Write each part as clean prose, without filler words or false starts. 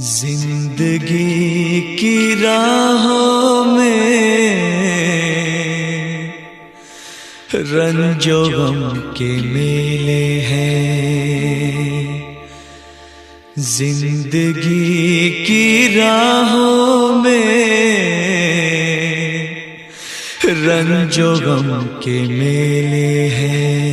जिंदगी की राहों में रंजो गम के मेले हैं। जिंदगी की राहों में रंजो गम के मेले हैं।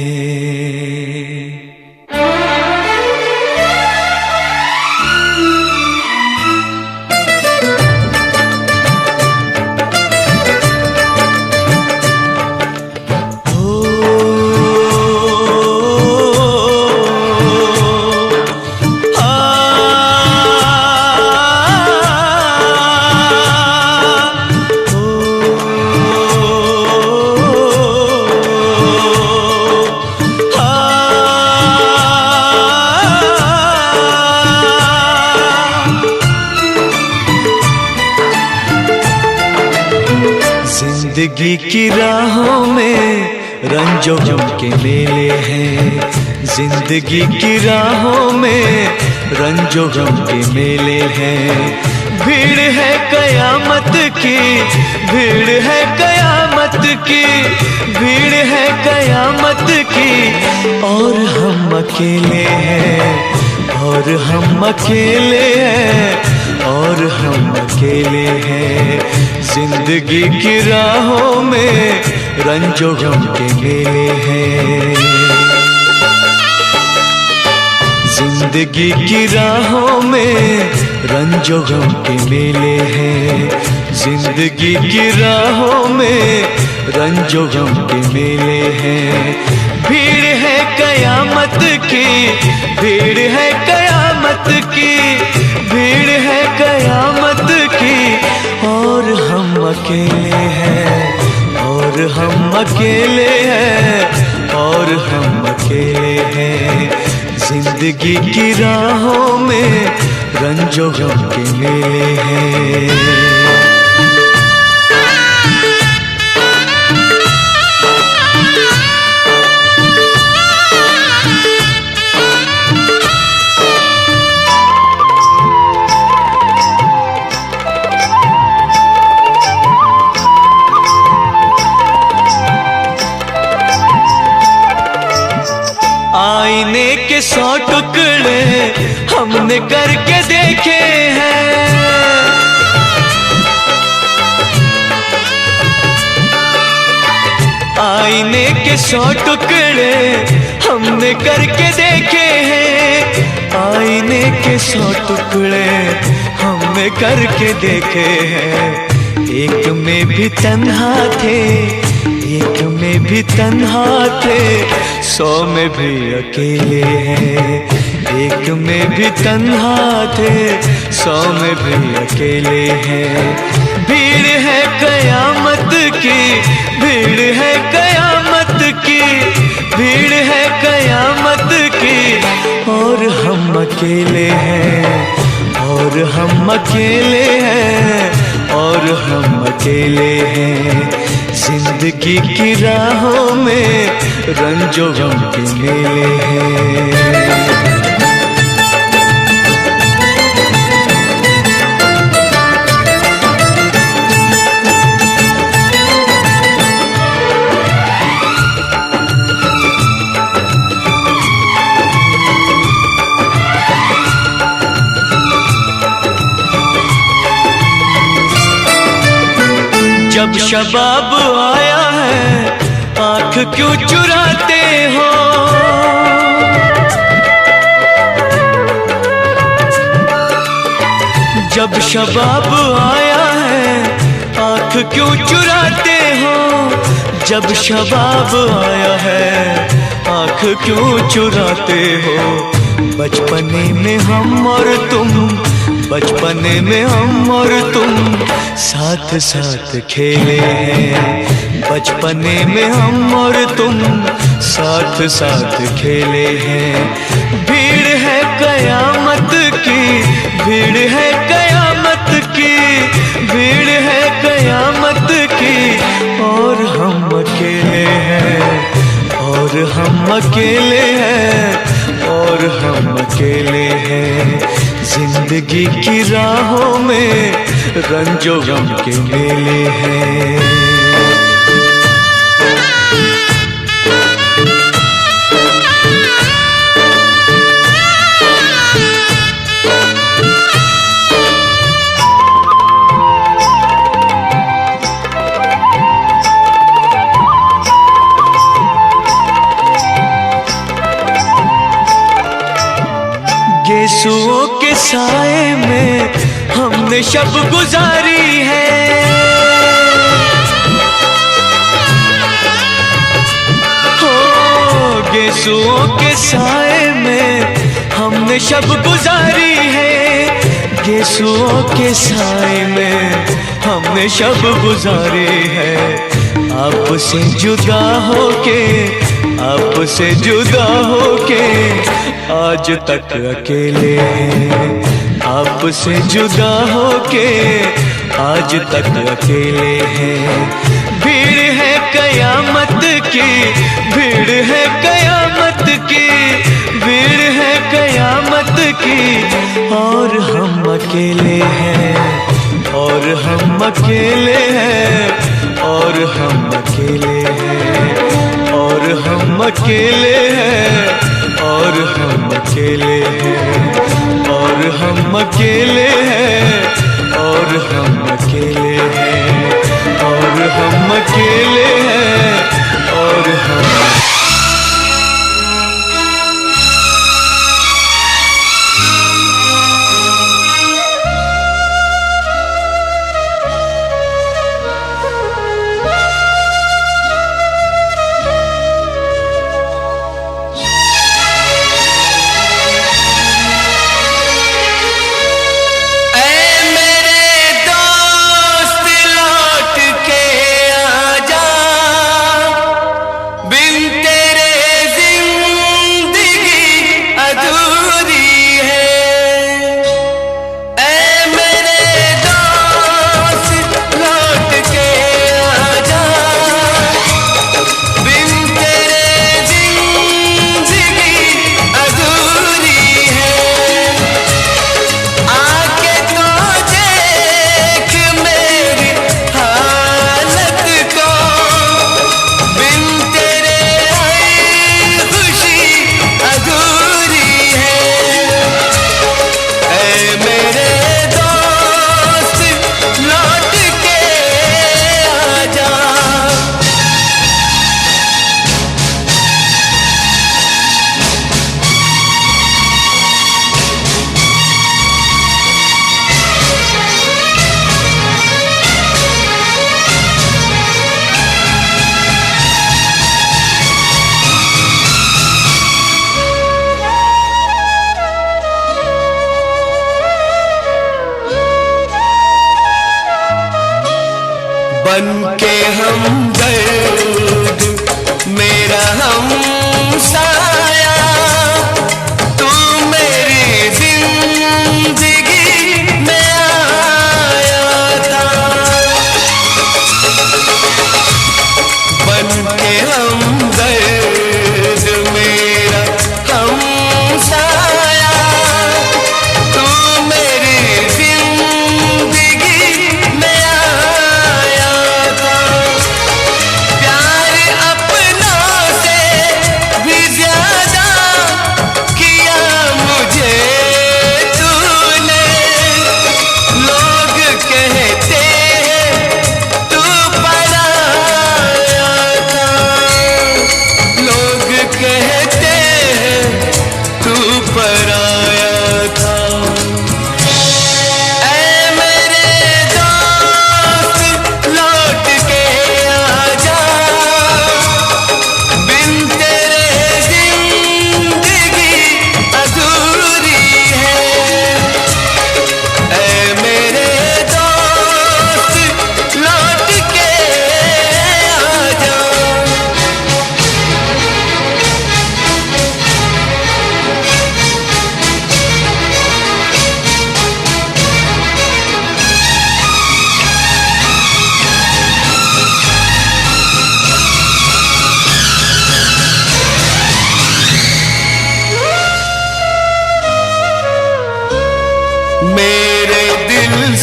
जिंदगी की राहों में रंजो गम के मेले हैं। जिंदगी की राहों में रंजो गम के मेले हैं। भीड़ है कयामत की, भीड़ है कयामत की, भीड़ है कयामत की। और हम अकेले हैं, और हम अकेले हैं, और हम अकेले हैं। जिंदगी की राहों में रंजो गम के मेले हैं। जिंदगी की राहों में रंजो गम के मेले हैं। जिंदगी की राहों में रंजो गम के मेले हैं। भीड़ है कयामत की, भीड़ है कयामत की, भीड़ है कयामत की। और हम अकेले हैं, और हम अकेले हैं, और हम अकेले हैं। जिंदगी की राहों में रंजो गम के मेले हैं। आईने के 100 टुकड़े हमने करके देखे हैं। आईने के 100 टुकड़े हमने करके देखे हैं। आईने के 100 टुकड़े हमने करके देखे हैं। एक में भी तन्हा थे, एक में भी तन्हा थे, 100 में भी अकेले हैं। एक में भी तन्हा थे, 100 में भी अकेले हैं। भीड़ है कयामत की, भीड़ है कयामत की, भीड़ है कयामत की। और हम अकेले हैं, और हम अकेले हैं, और हम अकेले हैं। जिंदगी की राहों में रंजो गम के मेले हैं। जब शबाब आया है आँख क्यों चुराते हो। जब शबाब आया है आँख क्यों चुराते हो। जब शबाब आया है आँख क्यों चुराते हो। बचपने में हम और तुम, बचपने में हम और तुम साथ साथ खेले हैं। बचपने में हम और तुम साथ साथ खेले हैं। भीड़ है कयामत की, भीड़ है कयामत की, भीड़ है कयामत की। और हम अकेले हैं, और हम अकेले हैं, और हम अकेले हैं। जिंदगी की राहों में रंजो गम के मेले हैं। गेसुओं के साए में हमने शब गुजारी है। हो गेसुओं के साए में हमने शब गुजारी है। गेसुओं के साए में हमने शब गुजारी है। आपसे जुदा होके, आपसे जुदा होके आज तक अकेले हैं। आपसे जुदा होके आज तक अकेले हैं। भीड़ है कयामत की, भीड़ है कयामत की, भीड़ है कयामत की, और हम अकेले हैं, और हम अकेले हैं, और हम अकेले हैं, और हम अकेले हैं, और हम अकेले हैं, और हम अकेले हैं, और हम अकेले हैं, और हम अकेले हैं, और हम बनके हमदर्द मेरा हमसाया, तू मेरी जिंदगी में आया था। बनके हमदर्द मेरा हमसाया, तू मेरी जिंदगी में आया था। प्यार अपनों से भी ज्यादा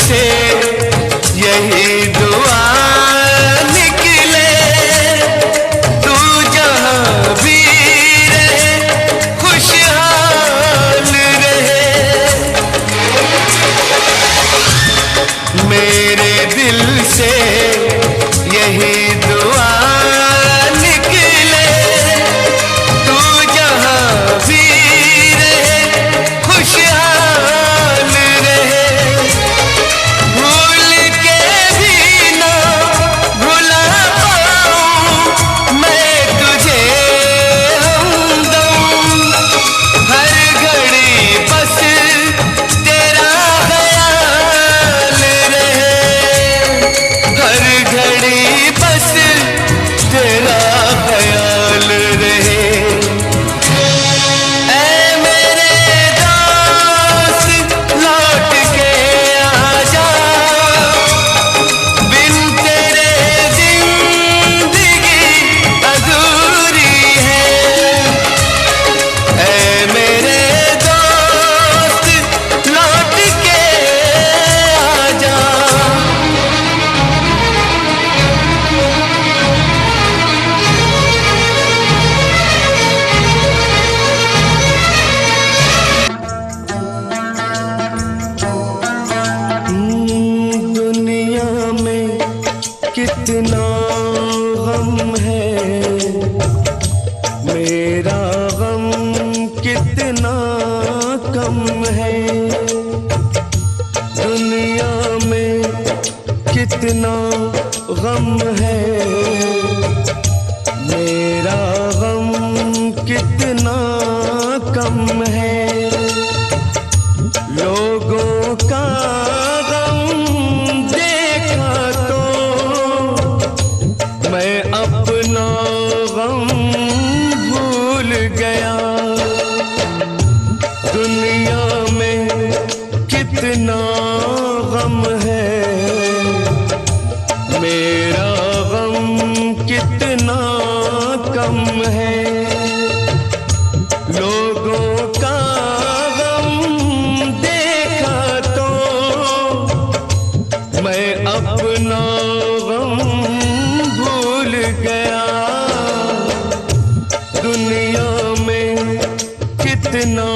से यही दुआ निकले, तू जहाँ भी रहे खुशहाल रहे। मेरे दिल से यही दुआ निकले, तू जहाँ भी रहे खुशहाल रहे। भूल के भी ना भुला पाऊं मैं तुझे हमदम, हर घड़ी बस तेरा ख्याल रहे, हर घड़ी बस तेरा ख्याल रहे। ऐ मेरे दोस्त लौट के आजा, बिन तेरे जिंदगी अधूरी है। ऐ मेरे दोस्त लौट के आजा। दुनिया में कितना गम है, मेरा गम कितना कम है। दुनिया में कितना गम है, मेरा गम कितना कम है। लोगों का गम देखा तो मैं अपना गम भूल गया। दुनिया में कितना गम है, मेरा गम कितना कम है। लोगों का देखा तो मैं अपना गम भूल गया। दुनिया में कितना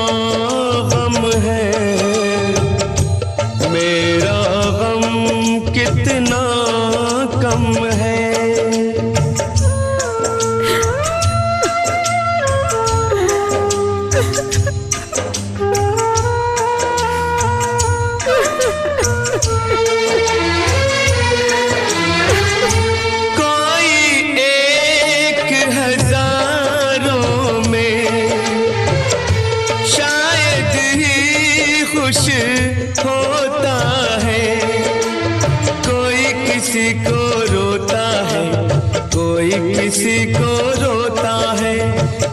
गम है, मेरा गम कितना कम है। खुश होता है, कोई किसी को रोता है, कोई किसी को रोता है,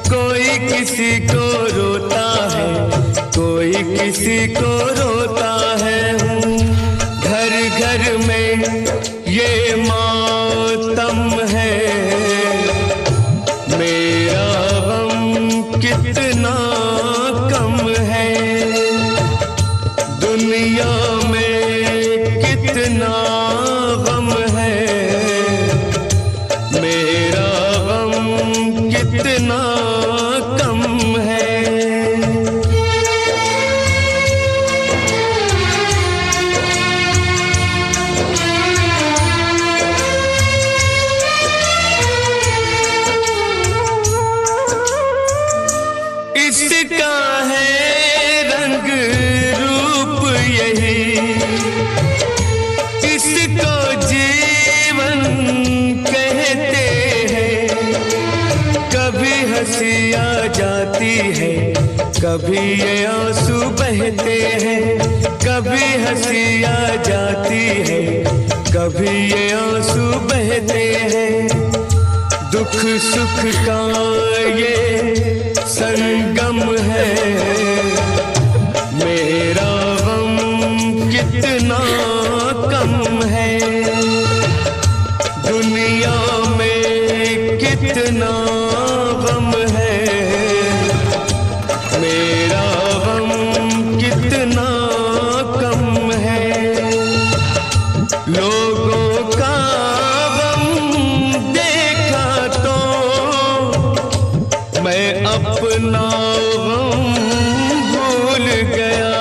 कोई किसी को रोता है, कोई किसी को रोता है। घर घर में ये मातम है, मेरा गम कितना कम है। दुनिया में कितना गम है, मेरा गम कितना कम है। इसका है रंग रूप यही, इसको जीवन कहते हैं। कभी हंसी आ जाती है, कभी ये आंसू बहते हैं। कभी हंसी आ जाती है, कभी ये आंसू बहते हैं। दुख सुख का ये संगम है, मेरा गम कितना कम है। दुनिया में कितना गम है, मेरा गम कितना कम है। मैं अपना गम भूल गया।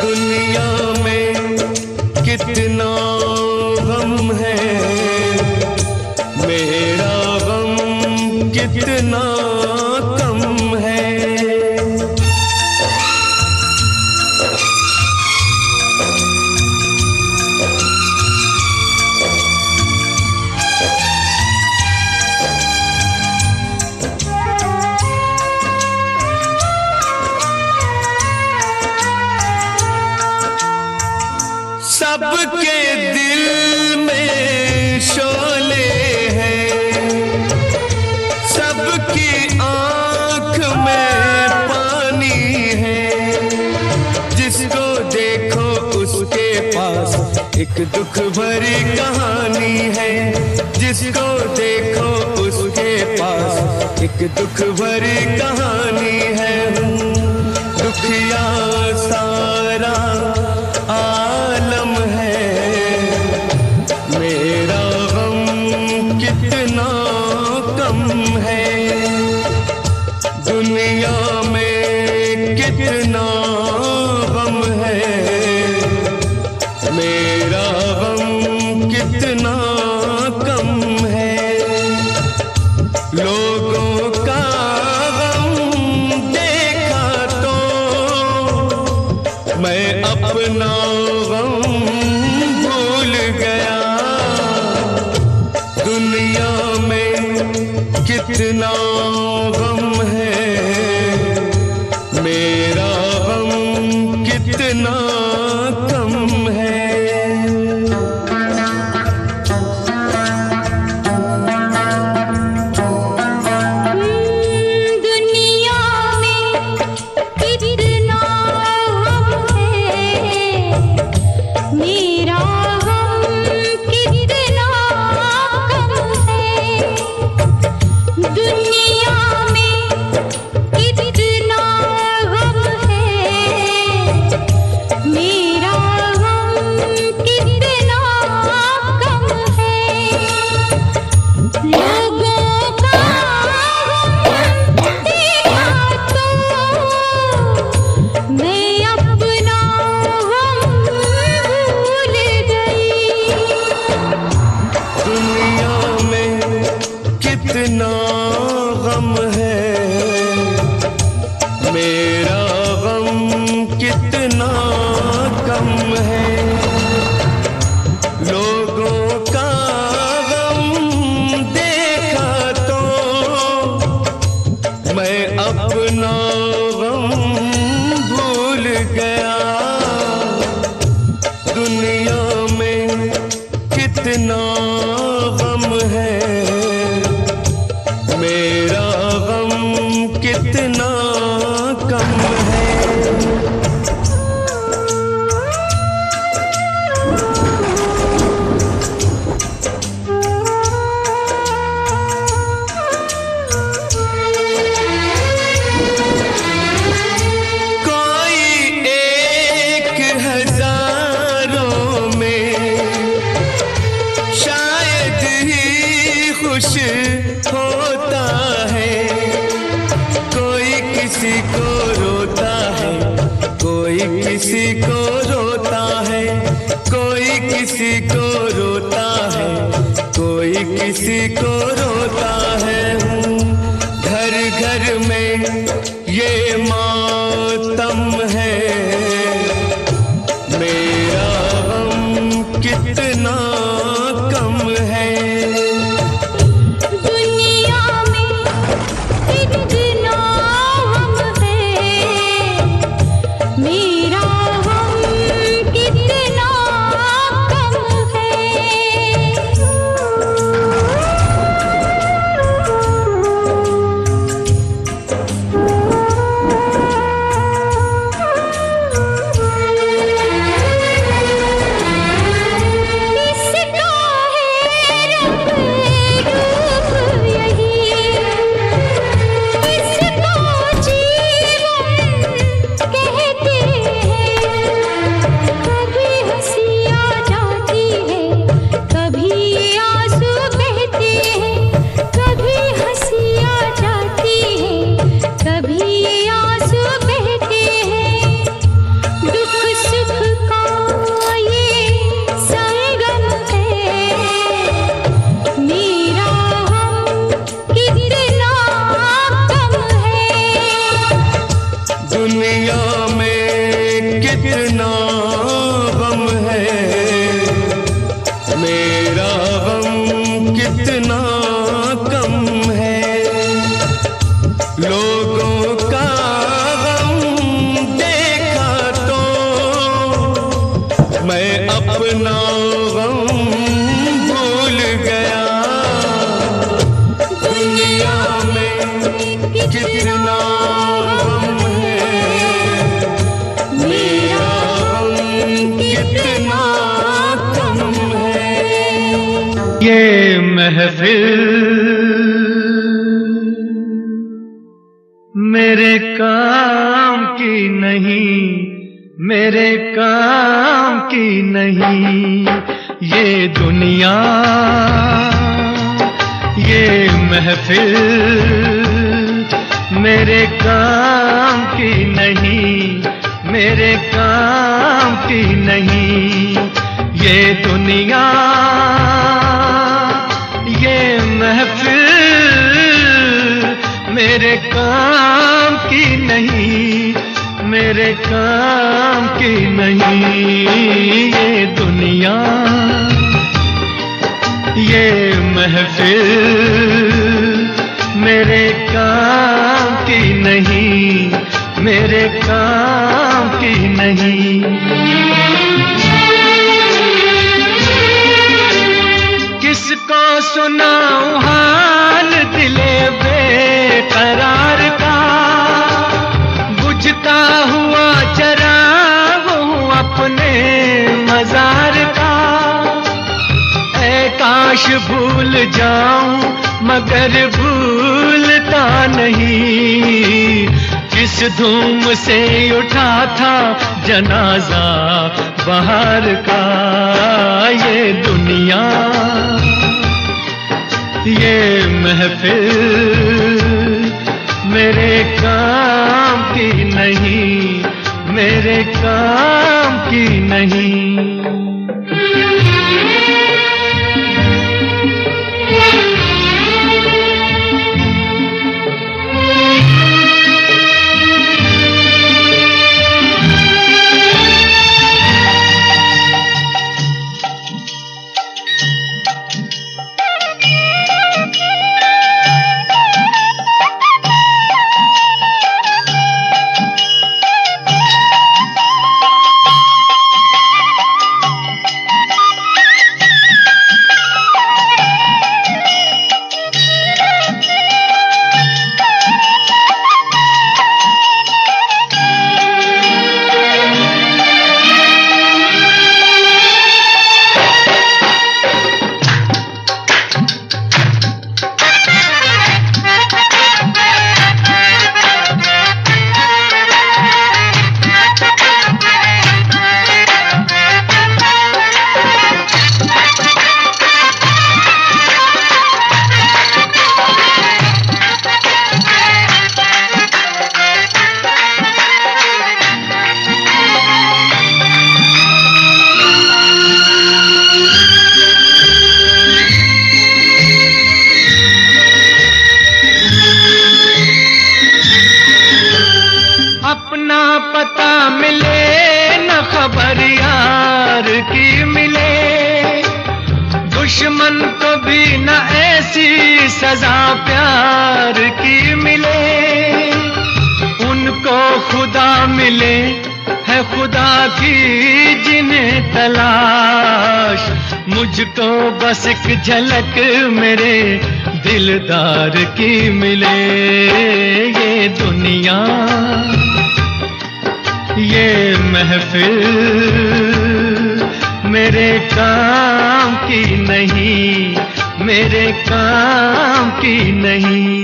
दुनिया में कितना गम है, मेरा गम कितना कम है। सबके दिल में शोले हैं, सबकी आंख में पानी है। जिसको देखो उसके पास एक दुख भरी कहानी है। जिसको देखो उसके पास एक दुख भरी कहानी है। दुखिया सारा आलम है, मेरा गम कितना कम है। दुनिया में कितना गम है, मेरा गम कितना कम है। लोगों का मैं अपना गम भूल गया। दुनिया में कितना गम है, मेरा गम कितना कम है। कितना गम है, मेरा गम कितना कम है। लोगों का गम देखा तो मैं अपना गम भूल गया। दुनिया में कितना गम है, मेरा गम कितना कम है। कोई एक हजारों में शायद ही खुश होता है। कोई किसी को रोता है, कोई किसी को रोता है। कोई किसी को रोता है, कोई किसी को रोता है। घर घर में ये मातम है, मेरा गम कितना कम है। दुनिया में कितना गम है, मेरा गम कितना कम है। ये महफिल मेरे काम की नहीं, मेरे काम की नहीं। ये दुनिया, ये महफिल मेरे काम की नहीं, मेरे काम की नहीं। ये दुनिया, ये महफिल मेरे काम की नहीं, मेरे काम की नहीं। ये दुनिया, ये महफिल मेरे काम की नहीं, मेरे काम की नहीं। किसको सुनाऊं हाल दिले बेकरार का, बुझता हुआ चराग हूँ अपने मजार का। ऐ काश भूल जाऊं मगर भूलता नहीं, जिस धूम से उठा था जनाजा बाहर का। ये दुनिया, ये महफिल मेरे काम की नहीं, मेरे काम की नहीं। पता मिले न खबर यार की मिले, दुश्मन को भी न ऐसी सजा प्यार की मिले। उनको खुदा मिले है खुदा की जिन्हें तलाश, मुझको बस एक झलक मेरे दिलदार की मिले। ये दुनिया, ये महफिल मेरे काम की नहीं, मेरे काम की नहीं।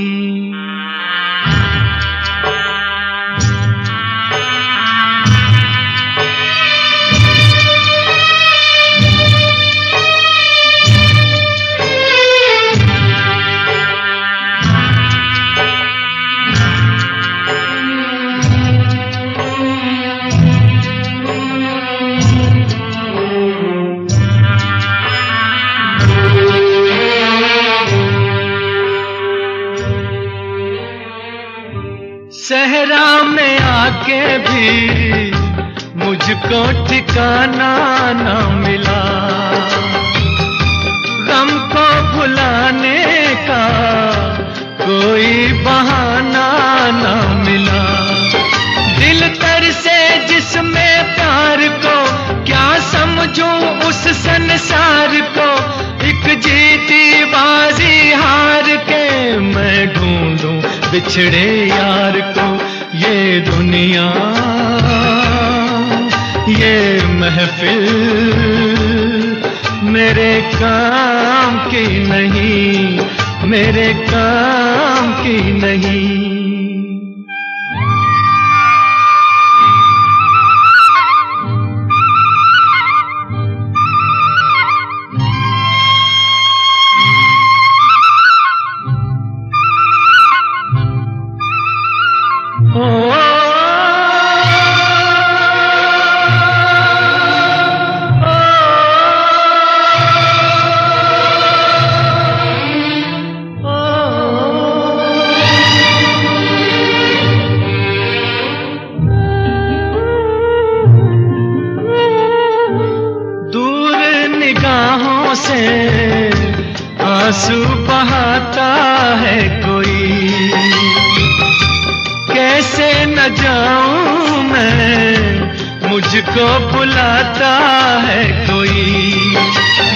सहरा में आके भी मुझको ठिकाना न मिला, गम को भुलाने का कोई बहाना न मिला। दिल नजर से जिसमें प्यार को, क्या समझूं उस संसार को, एक जीती बाजी हार के मैं ढूंढूं बिछड़े यार को। ये दुनिया, ये महफिल मेरे काम की नहीं, मेरे काम की नहीं। से आंसू बहाता है कोई, कैसे न जाऊं मैं, मुझको बुलाता है कोई।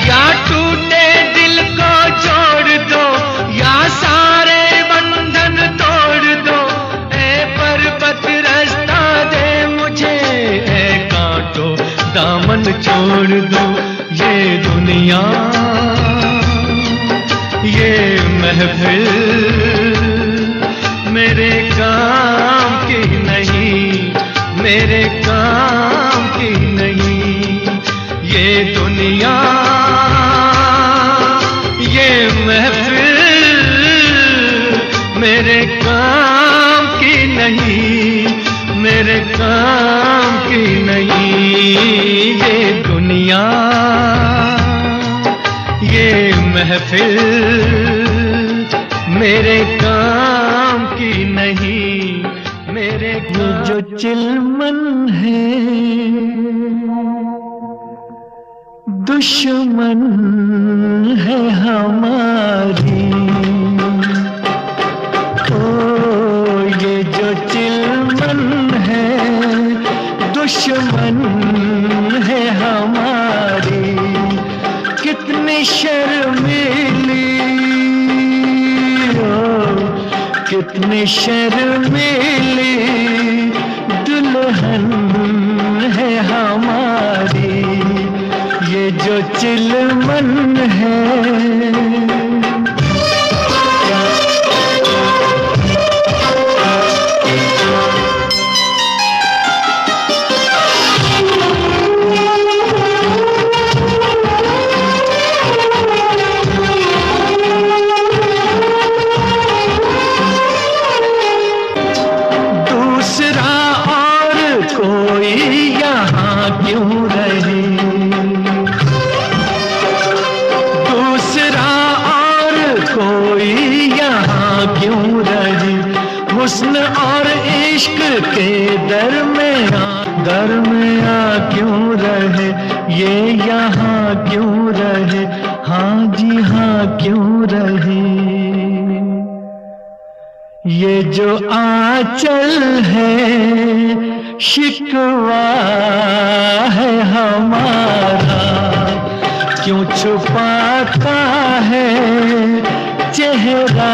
या टूटे दिल को जोड़ दो, या सारे बंधन तोड़ दो, ऐ पर्वत रास्ता दे मुझे, ऐ कांटो दामन छोड़ दो। ये दुनिया, ये महफिल मेरे काम की नहीं, मेरे काम की नहीं। ये दुनिया, ये महफिल मेरे काम की नहीं, मेरे काम की नहीं। ये दुनिया, ये महफिल मेरे काम की नहीं, मेरे काम। जो चिलमन है दुश्मन है हमारी, ओ ये जो चिलमन है दुश्मन है हमारी। कितनी शर्मीली, कितनी शर्मीली दुल्हन है हमारी, ये जो चिलमन है। हुस्न और इश्क के दरमियाँ क्यों रहे, ये यहाँ क्यों रहे, हाँ जी हाँ क्यों रहे। ये जो आंचल है शिकवा है हमारा, क्यों छुपाता है चेहरा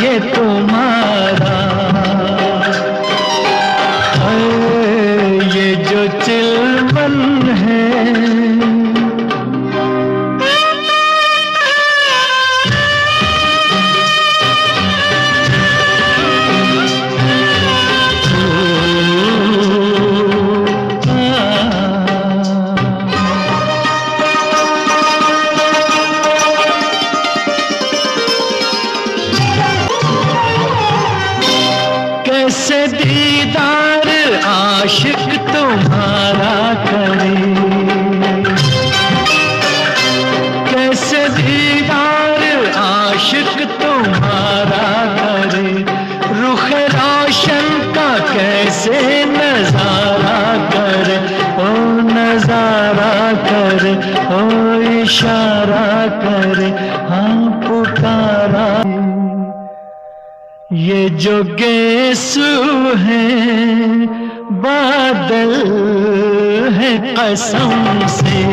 ये तुम्हारा। ये जो चिलमन है, कैसे दीदार आशिक तुम्हारा करे, कैसे दीदार आशिक तुम्हारा करे। रुख रोशन का कैसे नजारा करे, ओ नजारा करे, ओ इशारा करे, हाँ पुकारा। ये जो गेसू है बादल है कसम से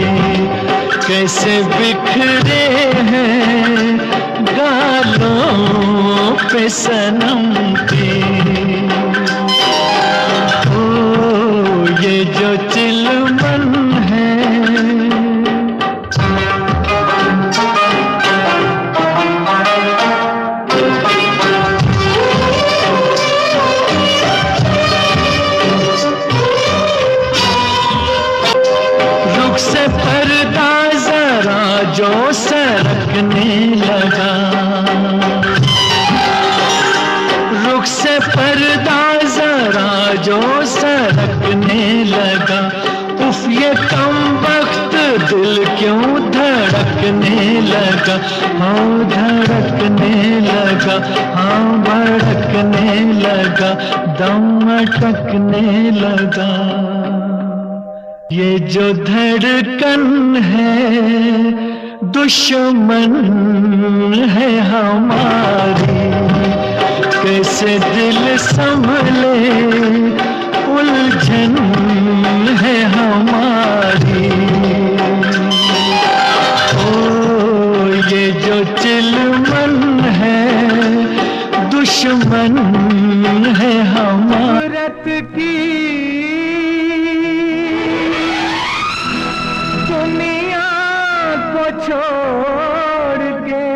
कैसे बिखरे हैं गालों पे सनम के। ओ ये जो चिलमन है से पर्दा जरा जो सरकने लगा, रुख से पर्दा जरा जो सरकने लगा, उफ ये कमबख्त दिल क्यों धड़कने लगा, हाँ धड़कने लगा, हाँ भड़कने लगा, दम अटकने लगा। ये जो धड़कन है दुश्मन है हमारी, कैसे दिल संभले उलझन है हमारी। ओ ये जो चिलमन है दुश्मन है हमारी की छोड़ के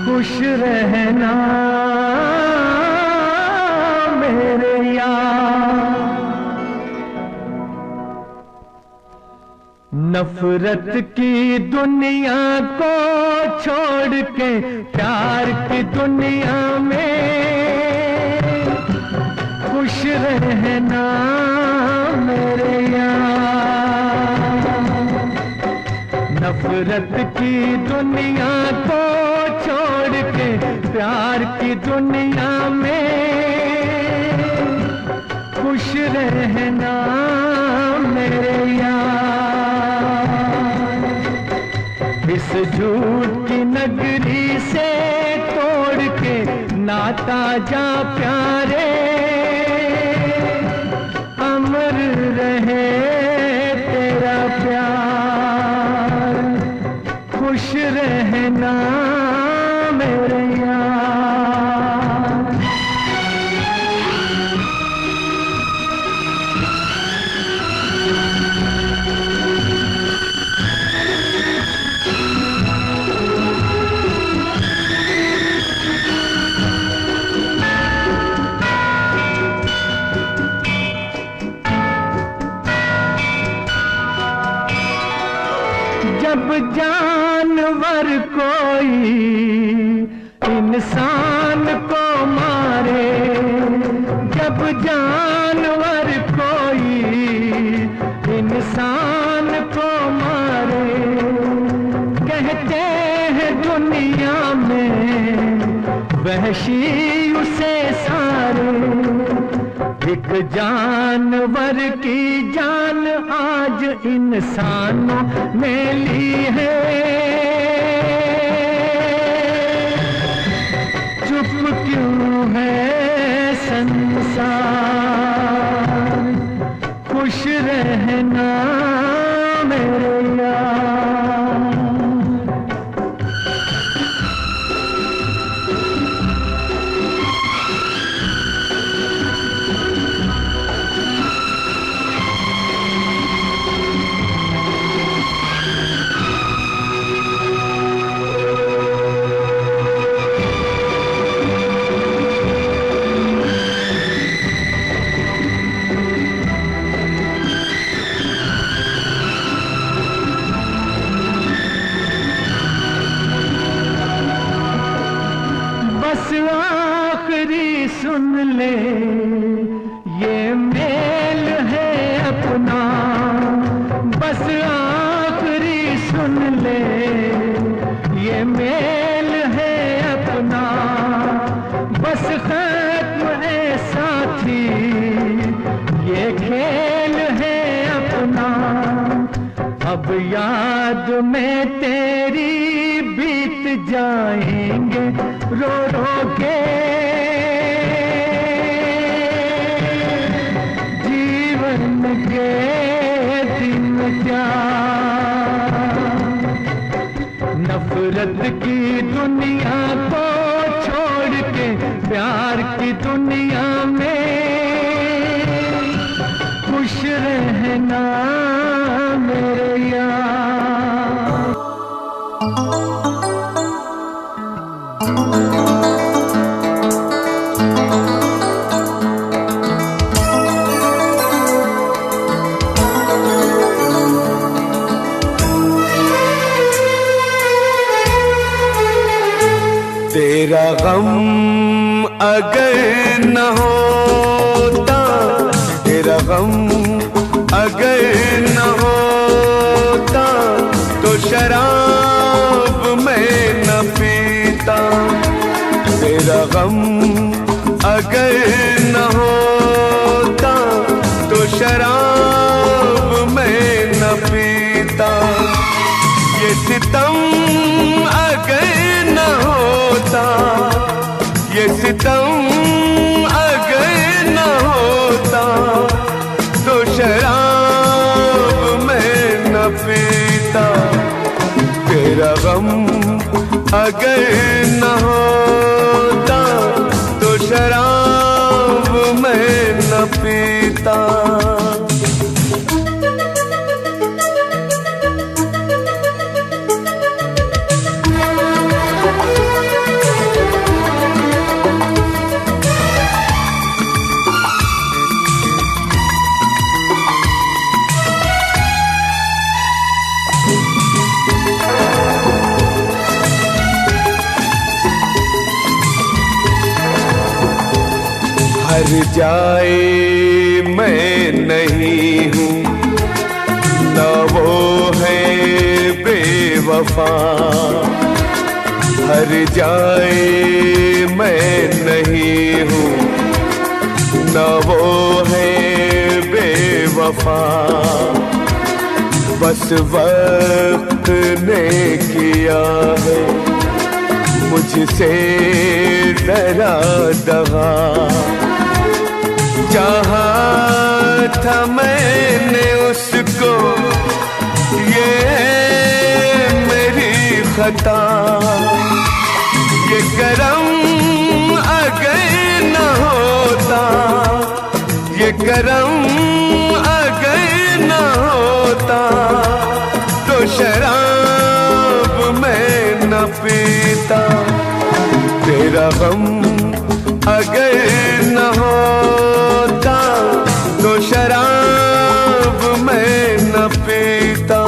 खुश रहना मेरे यार, नफरत की दुनिया को छोड़ के प्यार की दुनिया में खुश रहना मेरे यार। नफरत की दुनिया को छोड़ के प्यार की दुनिया में खुश रहना मेरे यार। इस झूठ की नगरी से तोड़ के नाता जा प्यारे, अमर रहे तेरा प्यार, खुश रहना मेरे यार। जब जानवर कोई इंसान को मारे, जब जानवर कोई इंसान को मारे, कहते हैं दुनिया में वहशी उसे सारे। एक जानवर की जान आज इंसानों ने ली है, चुप क्यों है संसार, खुश रहना मेरे यार। बस आखिरी सुन ले ये मेल है अपना, बस आखिरी सुन ले ये मेल है अपना, बस खत्म है साथी ये खेल है अपना। अब याद में तेरी बीत जाएंगे रो रो के के दिन क्या, नफरत की दुनिया को छोड़ के प्यार की दुनिया में खुश रहना मेरे यार। तेरा गम अगर न होता, तेरा गम अगर न होता तो शराब मैं न पीता। तेरा गम अगर न होता तो शराब मैं न पीता। ये सितम अगर न होता, ये सितम अगर न होता तो शराब मैं न पीता। तेरा गम अगर न होता तो शराब मैं न पीता। हर जाए मैं नहीं हूँ, न वो है बेवफा। हर जाए मैं नहीं हूँ, न वो है बेवफा। बस वक्त ने किया है मुझसे डरा दगा। चाहा था मैंने उसको, ये मेरी खता। ये करम अगर न होता, ये करम अगर न होता तो शराब मैं न पीता। तेरा गम अगर न होता तो शराब मैं न पीता।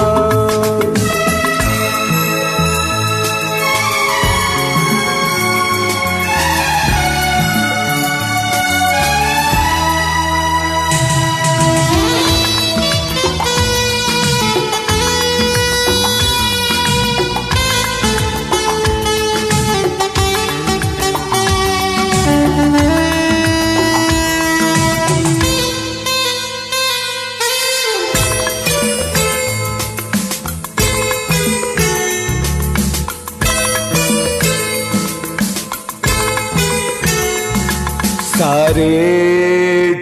सारे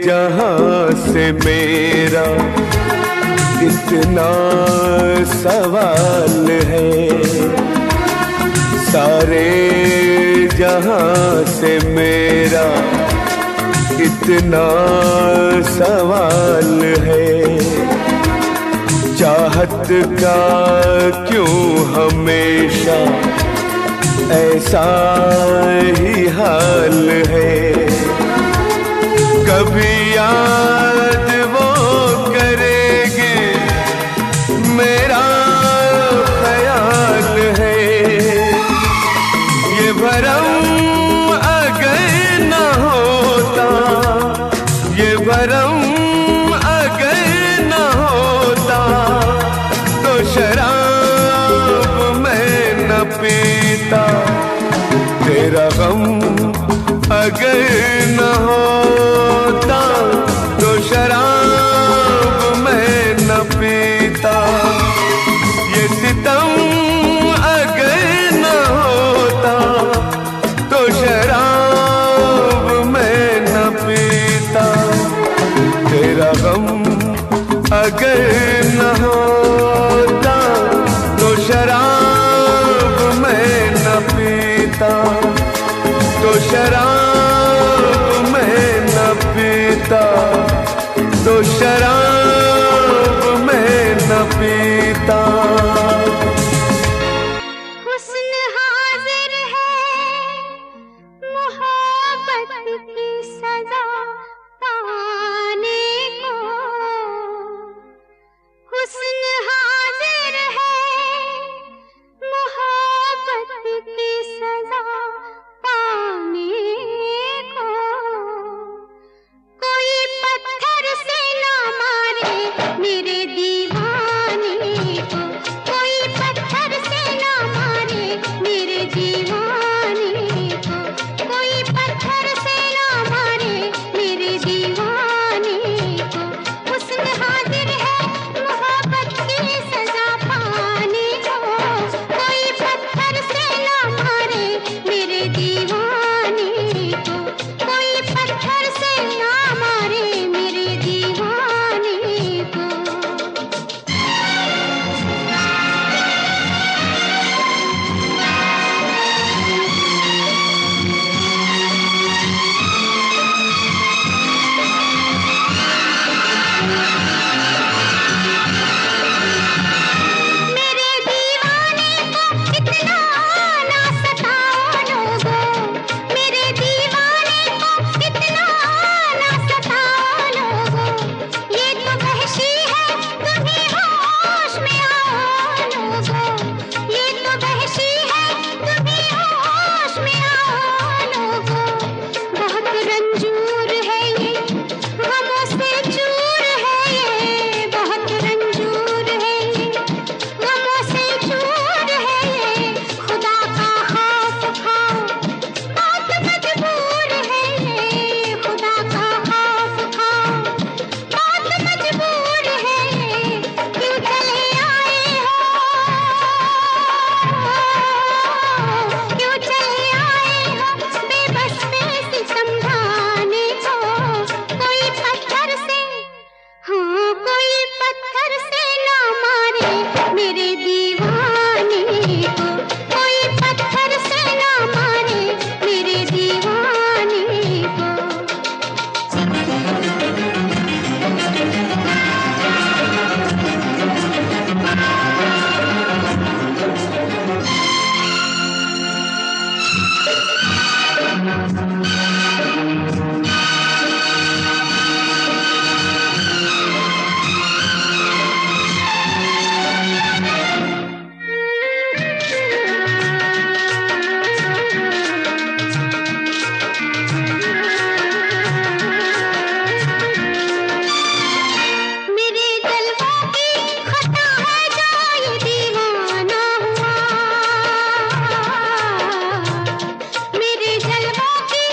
जहां से मेरा इतना सवाल है। सारे जहां से मेरा इतना सवाल है। चाहत का क्यों हमेशा ऐसा ही हाल है। कभी याद वो करेगी मेरा ख्याल है। ये भरम अगर न होता, ये भरम अगर न होता तो शराब मैं न पीता। तेरा गम अगर न होता तो शराब मैं न पीता। ये सितम अगर न होता तो शराब मैं न पीता। तेरा गम पीता तो शराब मैं न पीता, तो शराब मैं न पीता। हुस्न हाजिर है मोहब्बत की सजा पाने को, हुस्न हाजिर है मोहब्बत की सजा पाने को। कोई पत्थर से ना मारे मेरे दीवाने को, कोई पत्थर से ना मारे मेरे दीवाने को, कोई पत्थर से ना मारे मेरे दीवाने को। हुस्न हाजिर है मोहब्बत की सजा पाने को, कोई पत्थर से ना मारे मेरे दीवाने को, कोई पत्थर से ना मारे मेरे दीवाने को। मेरे दीवाने को इतना ना सताओ लोगों, मेरे दीवाने को इतना ना सताओ लोगों। ये तो वहशी है तुम ही होश में आओ लोगों, ये तो वहशी है तुम ही होश में आओ लोगों। बहुत रंजूर है ये गमों से चूर है ये, बहुत रंजूर है ये गमों से चूर है ये। खुदा का खौफ खाओ बहुत मजबूर है ये, खुदा का खौफ खाओ बहुत मजबूर है ये। क्यों चले आए हो, क्यों चले आए हो बेबस पे सितम ढाने को। कोई पत्थर से, हाँ कोई पत्थर से ना मारे मेरे दीवाने को, कोई पत्थर से ना मारे मेरे दीवाने को। मेरे जलवों की खता है जो ये दीवाना हुआ, मेरे जलवों की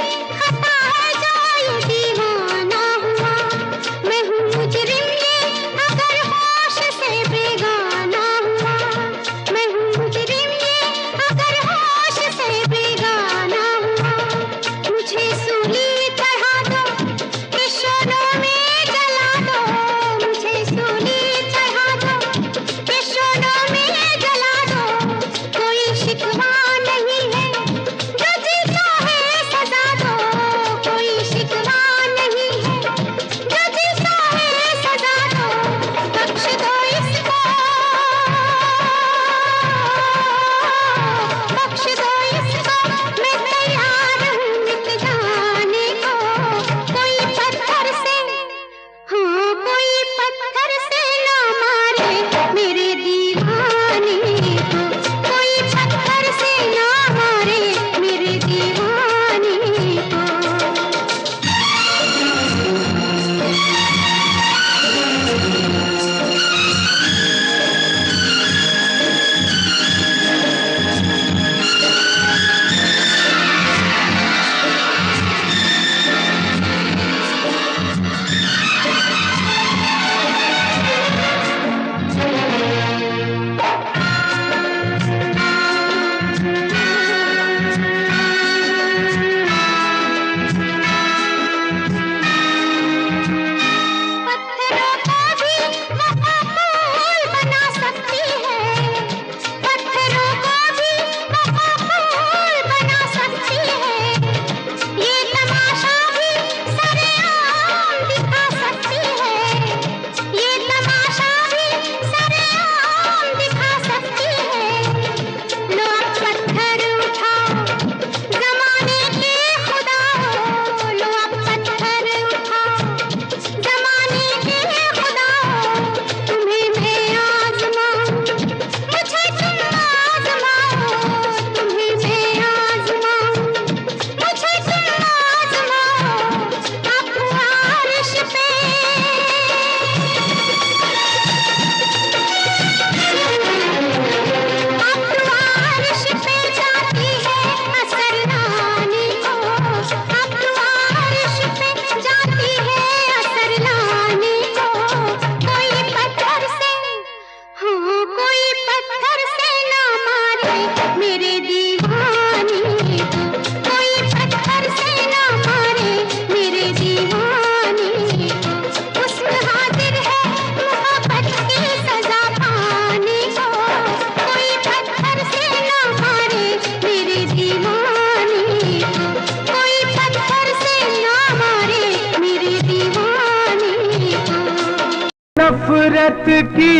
नफरत की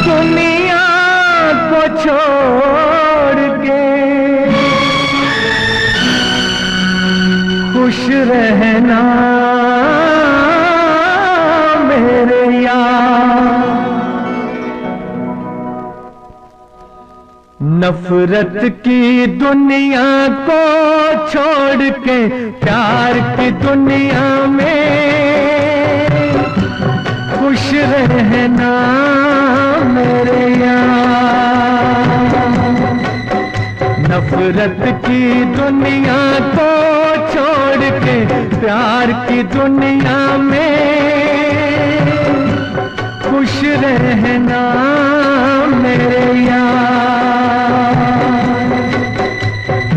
दुनिया को छोड़ के खुश रहना मेरे यार। नफरत की दुनिया को छोड़ के प्यार की दुनिया में खुश रहना मेरे यार। नफरत की दुनिया को छोड़ के प्यार की दुनिया में खुश रहना मेरे यार।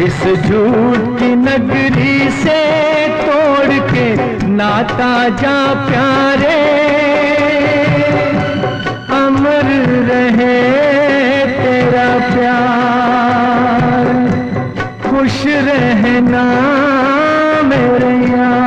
इस झूठ की नगरी से तोड़ के नाता जा प्यारे, अमर रहे तेरा प्यार। खुश रहना मेरे यार।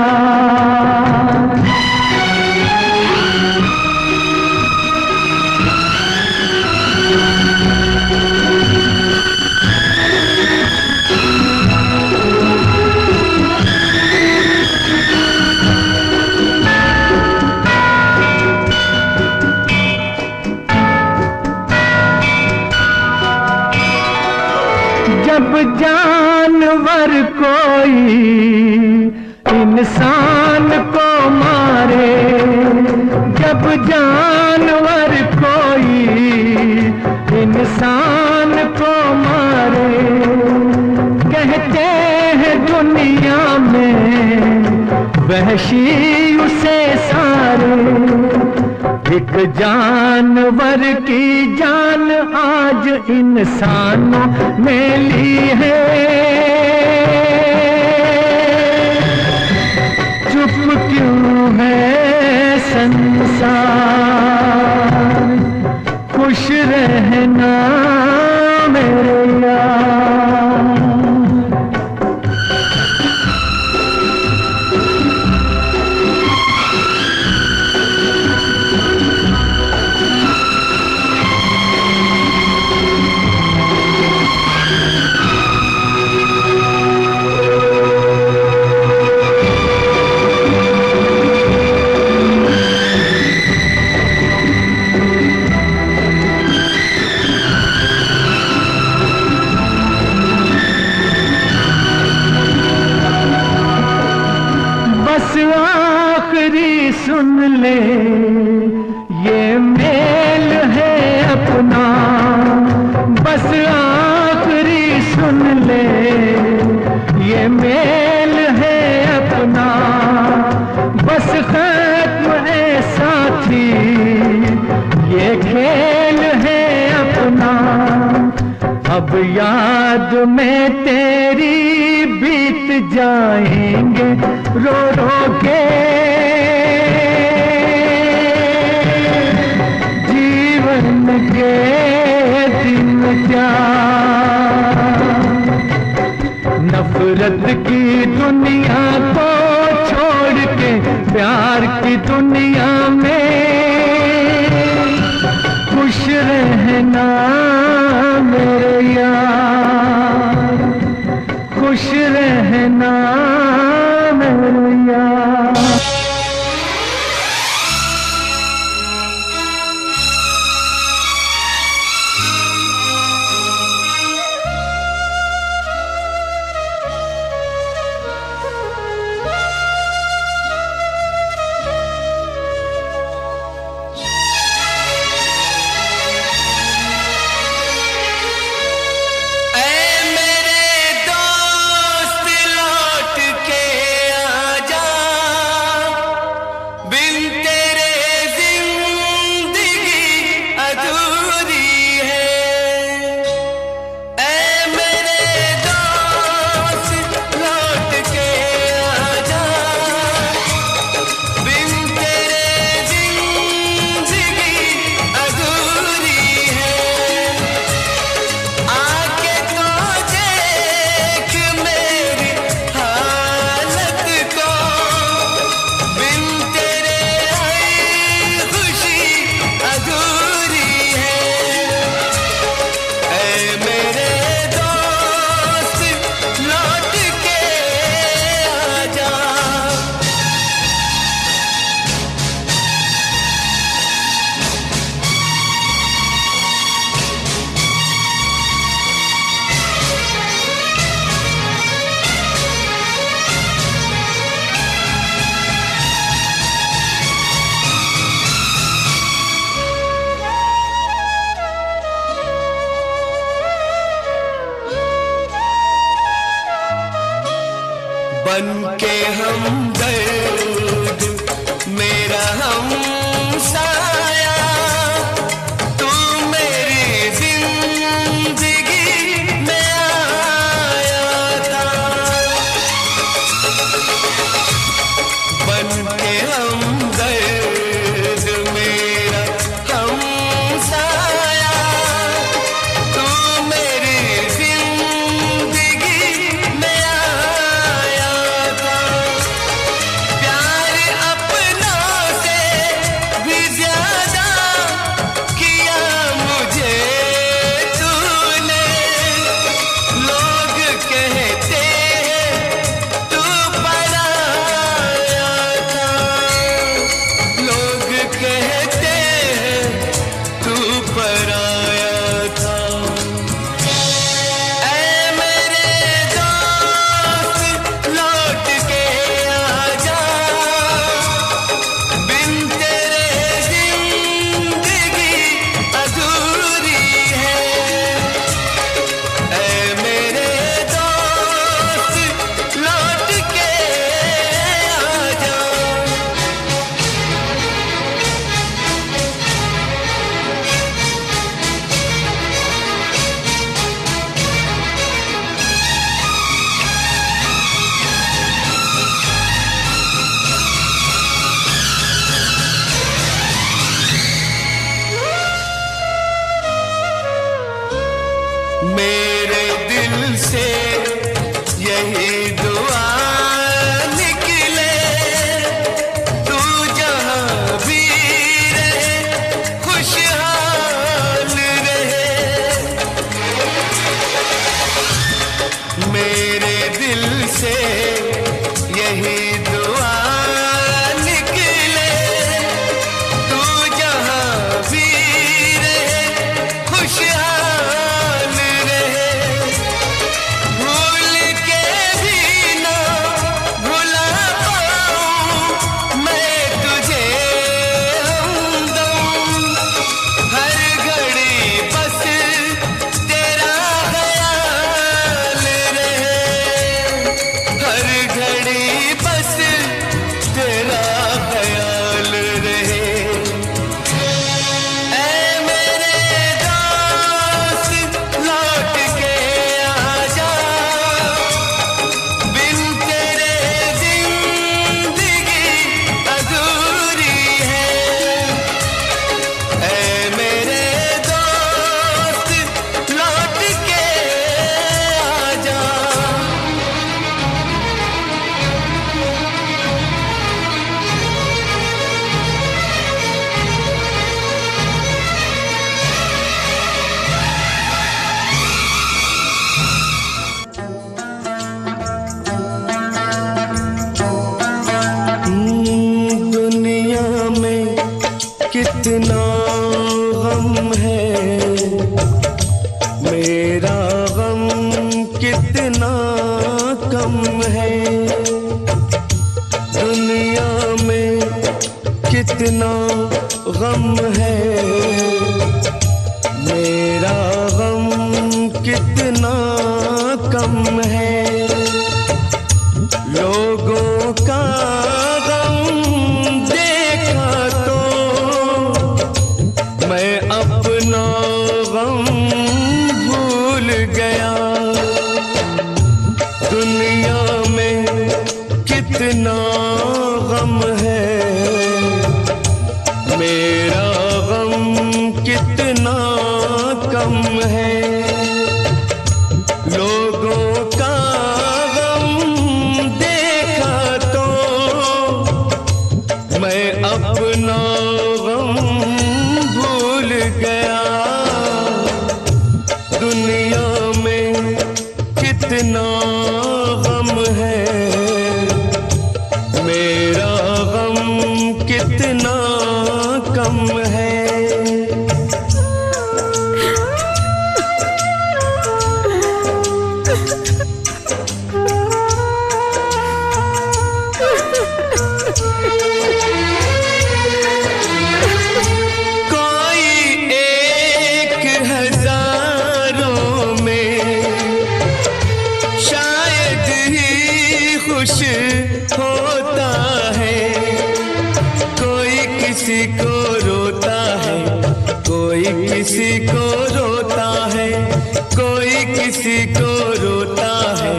जब जानवर कोई इंसान को मारे, जब जानवर कोई इंसान को मारे, कहते हैं दुनिया में वहशी उसे सारे। एक जानवर की जान आज इंसानों ने ली है, चुप क्यों है संसार। खुश रहना मेरे यार। आखिरी सुन ले ये मेल है अपना, बस आखिरी सुन ले ये मेल है अपना। बस खत्म है साथी ये खेल है अपना। अब याद में तेरी बीत जाएंगे रो रो के जीवन के दिन क्या। नफरत की दुनिया को छोड़ के प्यार की दुनिया में खुश रहना मेरे यार। खुश रहना मेरे यार। के हमदर्द मेरा हमसाया, तू मेरी जिंदगी में आया था। बन के हमदर्द मेरा हमसाया, तू मेरी जिंदगी में आया था। प्यार अपनों से भी ज्यादा किया मुझे तूने। लोग कहते हैं तू पराया था, लोग कहते हैं तू पराया था। ऐ मेरे दोस्त लौट के आजा, बिन तेरे जिंदगी अधूरी है। ऐ मेरे दोस्त लौट के आजा। मेरे दिल से यही दुआ निकले, तू जहाँ भी रहे खुशहाल रहे। मेरे दिल से यही दुआ निकले, तू जहाँ भी रहे खुशहाल रहे। भूल के भी ना भुला पाऊं मैं तुझे हमदम, हर घड़ी बस तेरा ख्याल रहे, हर घड़ी बस तेरा ख्याल रहे। ऐ मेरे दोस्त लौट के आजा, बिन तेरे जिंदगी अधूरी है। ऐ मेरे दोस्त लौट के आजा। दुनिया में कितना गम है, मेरा गम कितना कम है। दुनिया में कितना गम है, मेरा गम कितना कम है। लोगों का गम देखा तो मैं अपना गम भूल गया। दुनिया में कितना गम है, मेरा गम कितना कम है। लोगों का गम देखा तो मैं अपना गम भूल गया। दुनिया में कितना गम है, मेरा गम कितना कम है। किसी को रोता है, कोई किसी को रोता है,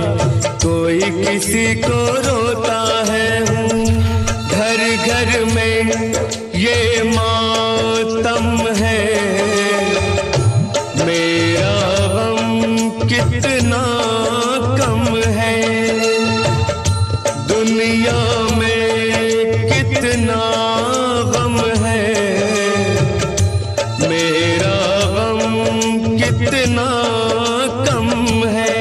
कोई किसी को रोता है। घर घर में ये मातम है, मेरा गम कितना कम है। दुनिया में कितना गम है, मेरा गम कितना कम है।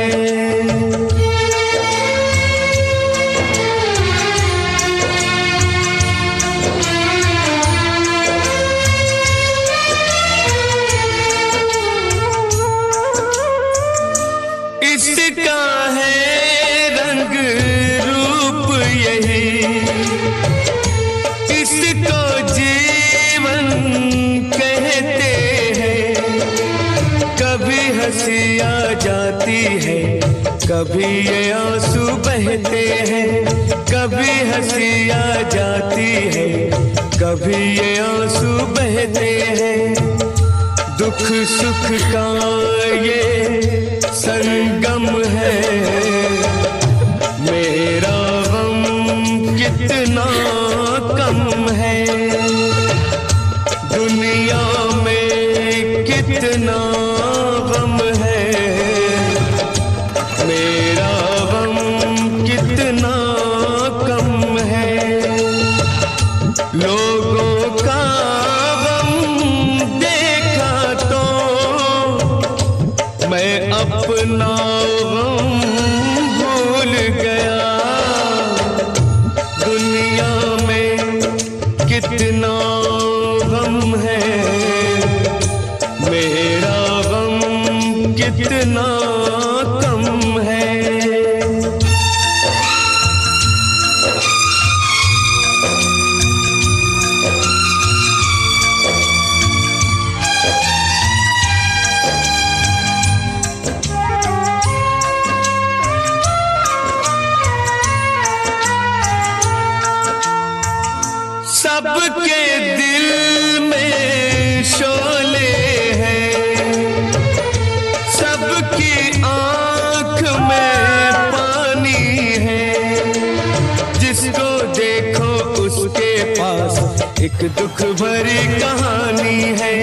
इसका है रंग रूप यही, इसको जीवन कहते हैं। कभी हंसी आ जाती है, कभी ये आंसू बहते हैं। कभी हंसी आ जाती है, कभी ये आंसू बहते हैं। दुख सुख का ये संगम है, मेरा गम कितना कम है। दुनिया में कितना गम है, मेरा गम कितना कम है। लोगों का गम देखा तो मैं अपना गम भूल गया। दुनिया में कितना गम है, मेरा गम कितना कम है। सबके दिल में शोले हैं, सबकी आंख में पानी है। जिसको देखो उसके पास एक दुख भरी कहानी है।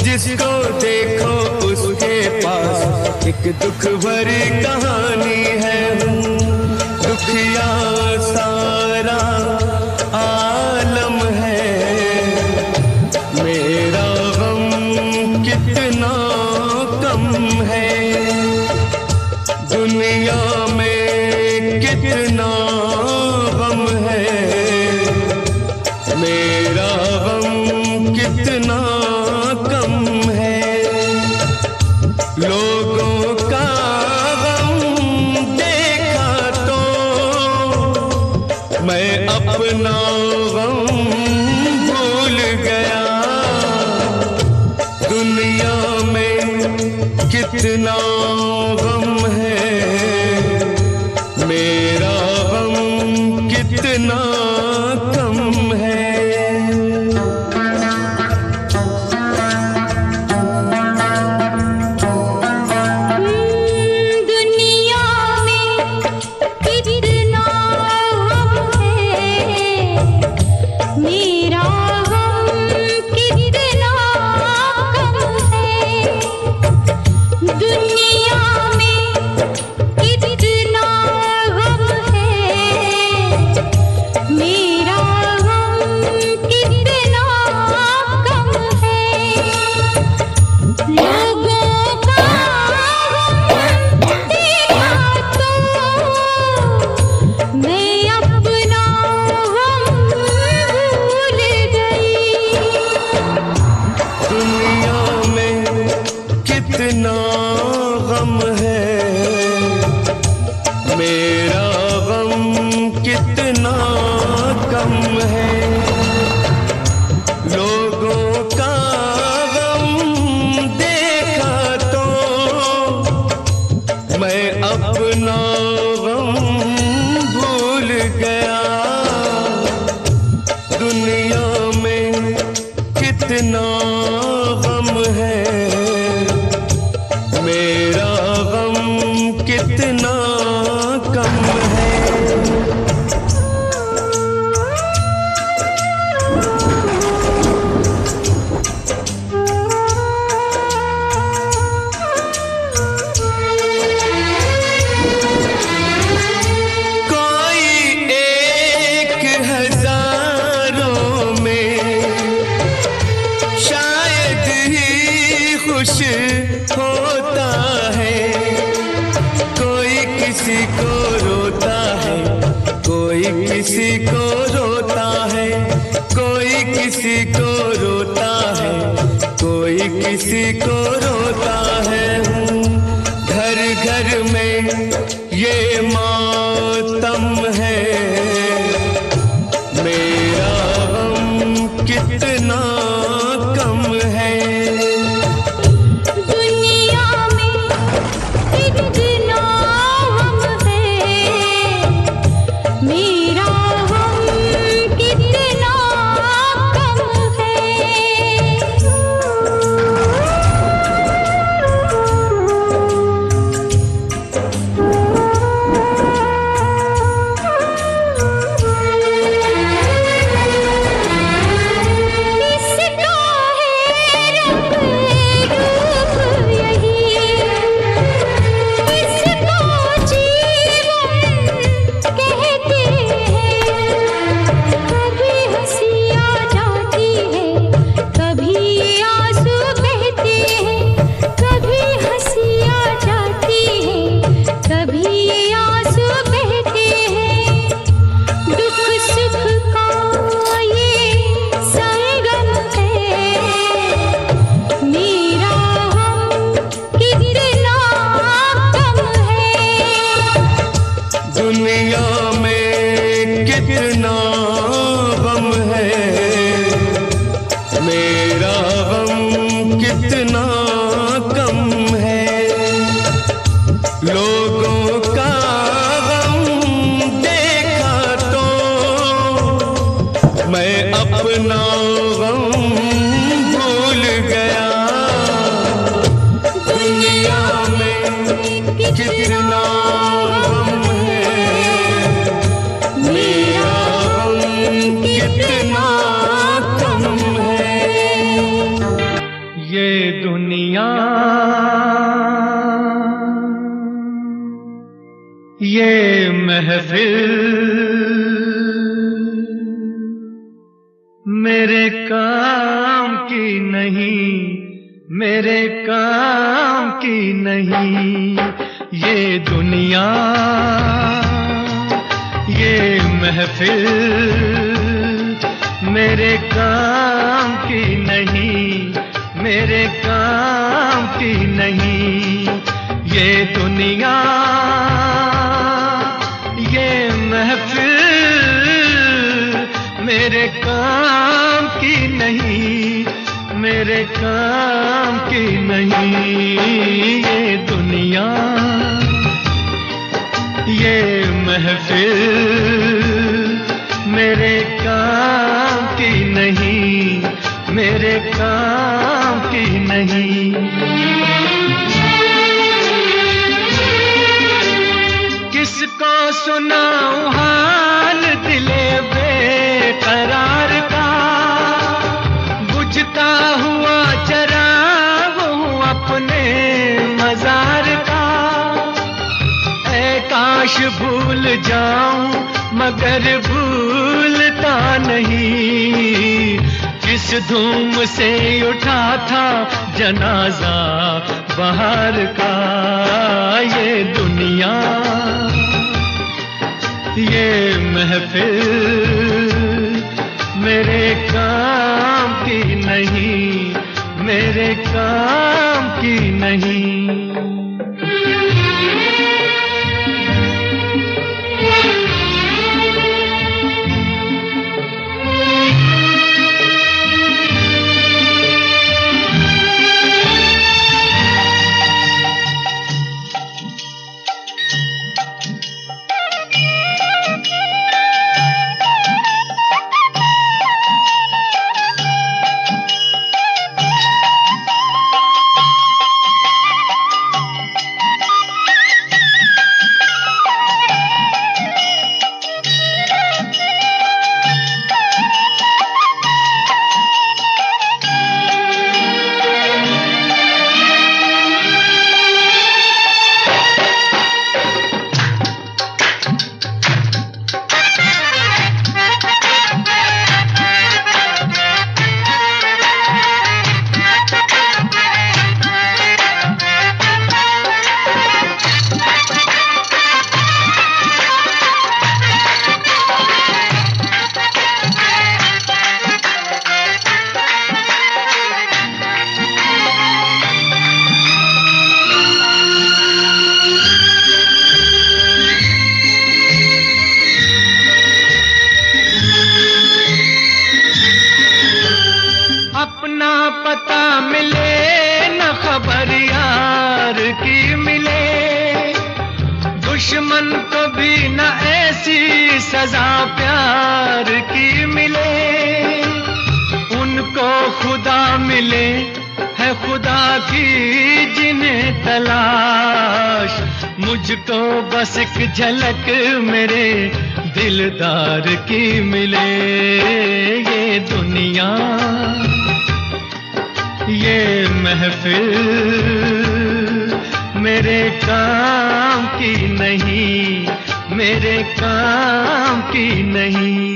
जिसको देखो उसके पास एक दुख भरी कहानी है। दुखिया सारा आलम है, मेरा गम कितना कम है। दुनिया में कितना गम है, मेरा गम कितना कम है। लोगों का गम देखा तो मैं अपना गम भूल गया। दुनिया में कितना गम है, मेरा गम कितना कम है। दुनिया में कितना गम है, मेरा गम कितना कम है। दुनिया में कितना गम है, मेरा गम कितना कम है। लोगों का गम देखा तो मैं अपना गम भूल गई। दुनिया में कितना गम है, मेरा गम कितना कम है। लोगों का गम देखा तो मैं अपना गम भूल गया। दुनिया में कितना गम है, इसी को रोता है हूँ, घर घर में ये मातम है। मेरा गम कितना कम है, दुनिया में कितना हम है, मेरा हम कितना कम है। इसका है रंग रूप यही, इसको जीवन कहते हैं। कभी हंसी आ जाती है, कभी आंसू बहते हैं। कभी हंसी आ जाती है, कभी आंसू बहते हैं। दुख सुख का ये संगम है, मेरा हम कितना कम है। दुनिया में कितना गम है, मेरा गम कितना कम है। लोगों का गम देखा तो मैं अपना गम भूल गया। दुनिया में कितना गम है, मेरा गम कितना कम है। ये दुनिया, ये महफिल मेरे काम की नहीं, मेरे काम की नहीं। ये दुनिया, ये महफिल मेरे काम की नहीं, मेरे काम की नहीं। ये दुनिया, ये महफिल मेरे काम की नहीं, मेरे काम की नहीं। ये दुनिया, ये महफिल मेरे काम की नहीं, मेरे काम की नहीं। किसको सुनाऊं हाल दिले बेकरार का, बुझता हुआ चराग हूँ अपने मजार का। ऐ काश भूल जाऊं मगर भूलता नहीं, जिस धूम से उठा था जनाजा बहार का। ये दुनिया, ये महफिल मेरे काम की नहीं, मेरे काम की नहीं। दुश्मन को भी न ऐसी सजा प्यार की मिले, उनको खुदा मिले है खुदा की जिन्हें तलाश। मुझको बस एक झलक मेरे दिलदार की मिले। ये दुनिया ये महफिल मेरे काम की नहीं, मेरे काम की नहीं।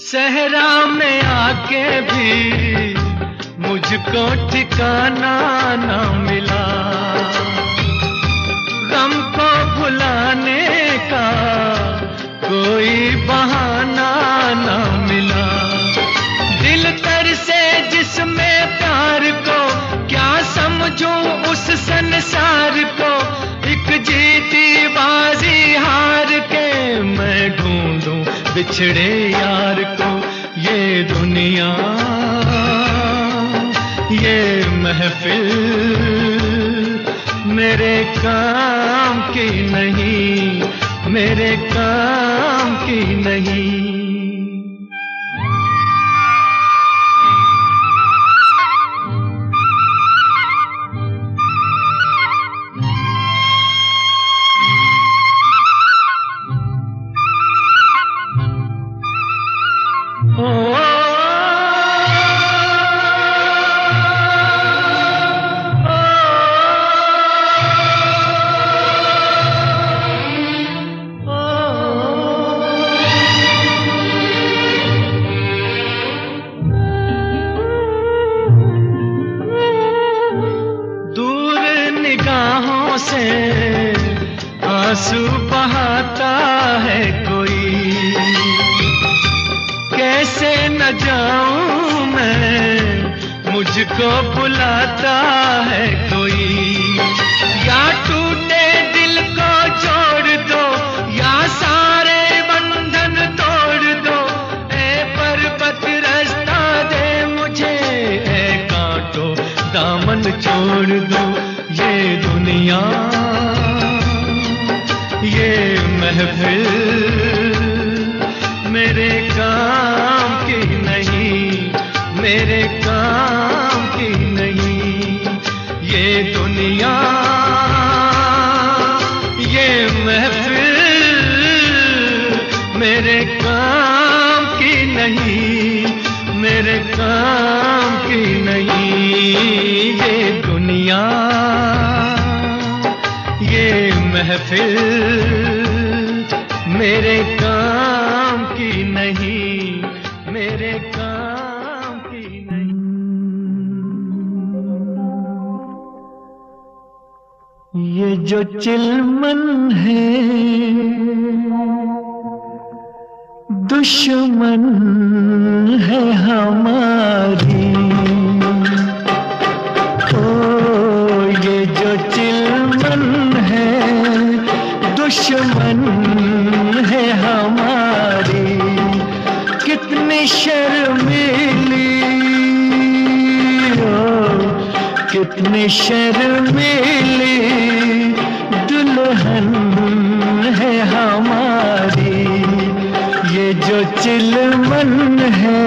सहरा में आके भी मुझको ठिकाना ना मिला, गम को भुलाने का कोई बहाना ना मिला। दिल तर से जिसमें प्यार को क्या समझूं उस संसार को, एक जीती बाजी हार के मैं ढूंढूं बिछड़े यार को। ये दुनिया ये महफिल मेरे काम की नहीं, मेरे काम की नहीं। से आंसू बहाता है कोई, कैसे न जाऊं मैं, मुझको बुलाता है कोई। या टूटे दिल को जोड़ दो या सारे बंधन तोड़ दो, ए पर्वत रास्ता दे मुझे, ए कांटो दामन छोड़ दो। ये दुनिया ये महफिल मेरे काम की नहीं, मेरे काम की नहीं। ये दुनिया ये महफिल मेरे काम की नहीं, मेरे काम की नहीं। ये दुनिया ये महफिल मेरे काम की नहीं, मेरे काम की नहीं। ये जो चिलमन है दुश्मन है हमारी, ये जो चिलमन है दुश्मन है हमारी। कितनी शर्मीली कितनी शर्मीली दुल्हन है हमारी, ये जो चिलमन है।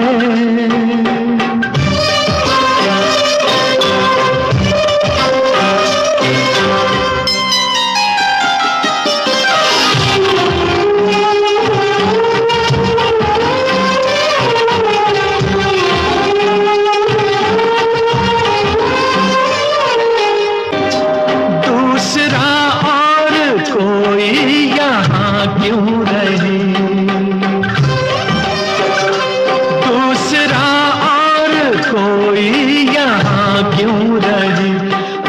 क्यों रहे दूसरा और कोई यहाँ क्यों रहे,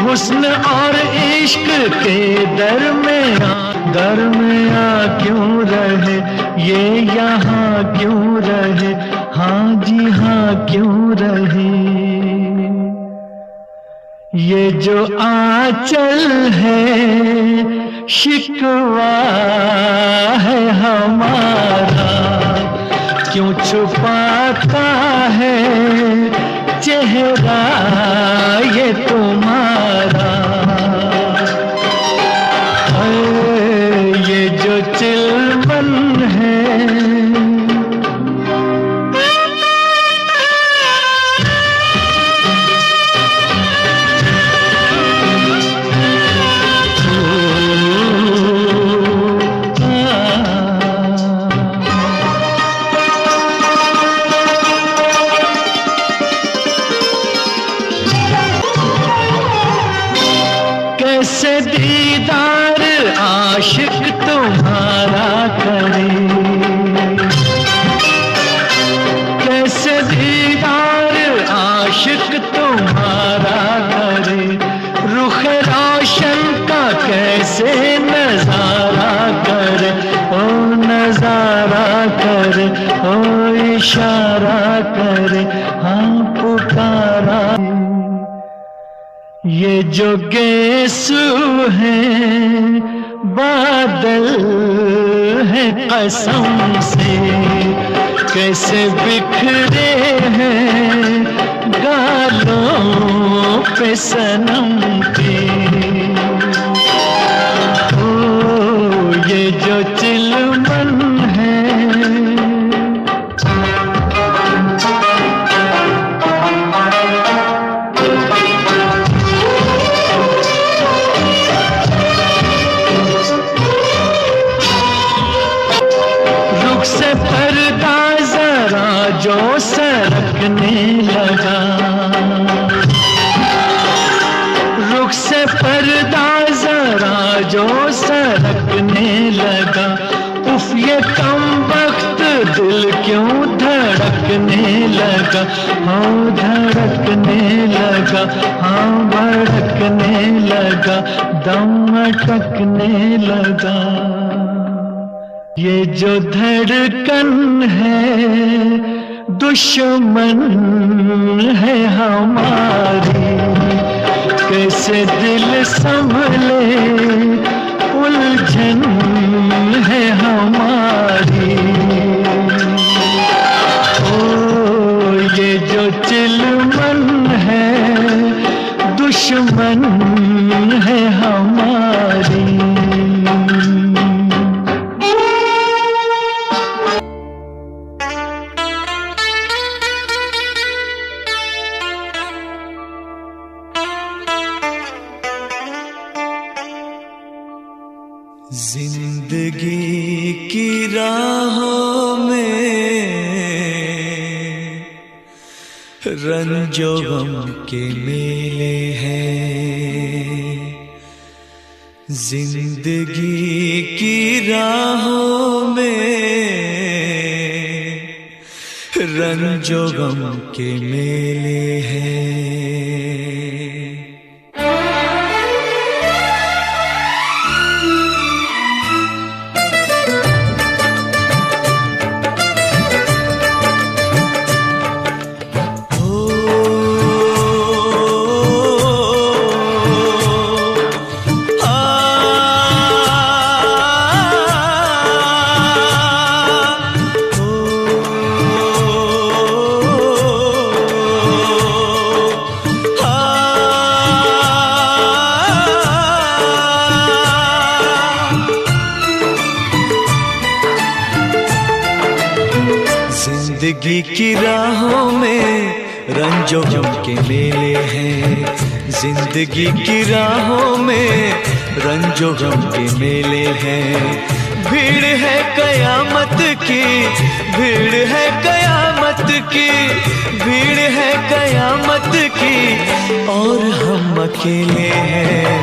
हुस्न और इश्क के दरमियाँ क्यों रहे, ये यहाँ क्यों रहे, हाँ जी हाँ क्यों रहे। ये जो आंचल है शिकवा है हमारा, क्यों छुपाता है चेहरा ये तुम्हारा। ये जो चिलवन है कैसे दीदार आशिक तुम्हारा करे, कैसे दीदार आशिक तुम्हारा करे। रुख रोशन का कैसे नजारा करे, ओ नजारा करे, ओ इशारा करे, हाँ पुकारा। ये जो गेसू है बादल है कसम से, कैसे बिखरे हैं गालों पे सनम के। ओ ये जो चिलमन है से पर्दा जरा जो सरकने लगा, रुख से पर्दा जरा जो सरकने लगा। उफ ये कमबख्त दिल क्यों धड़कने लगा, हाँ धड़कने लगा, हाँ भड़कने लगा, दम अटकने लगा। ये जो धड़कन है दुश्मन है हमारी, कैसे दिल संभले उलझन है हमारी। ओ ये जो चिलमन है दुश्मन है हमारी। जिंदगी की राहों में रंजो गम के मेले हैं, जिंदगी की राहों में रंजो गम के मेले हैं। जिंदगी की राहों में रंजो गम के मेले हैं, जिंदगी की राहों में रंजो गम के मेले हैं। भीड़ है कयामत की, भीड़ है कयामत की, भीड़ है कयामत की, और हम अकेले हैं,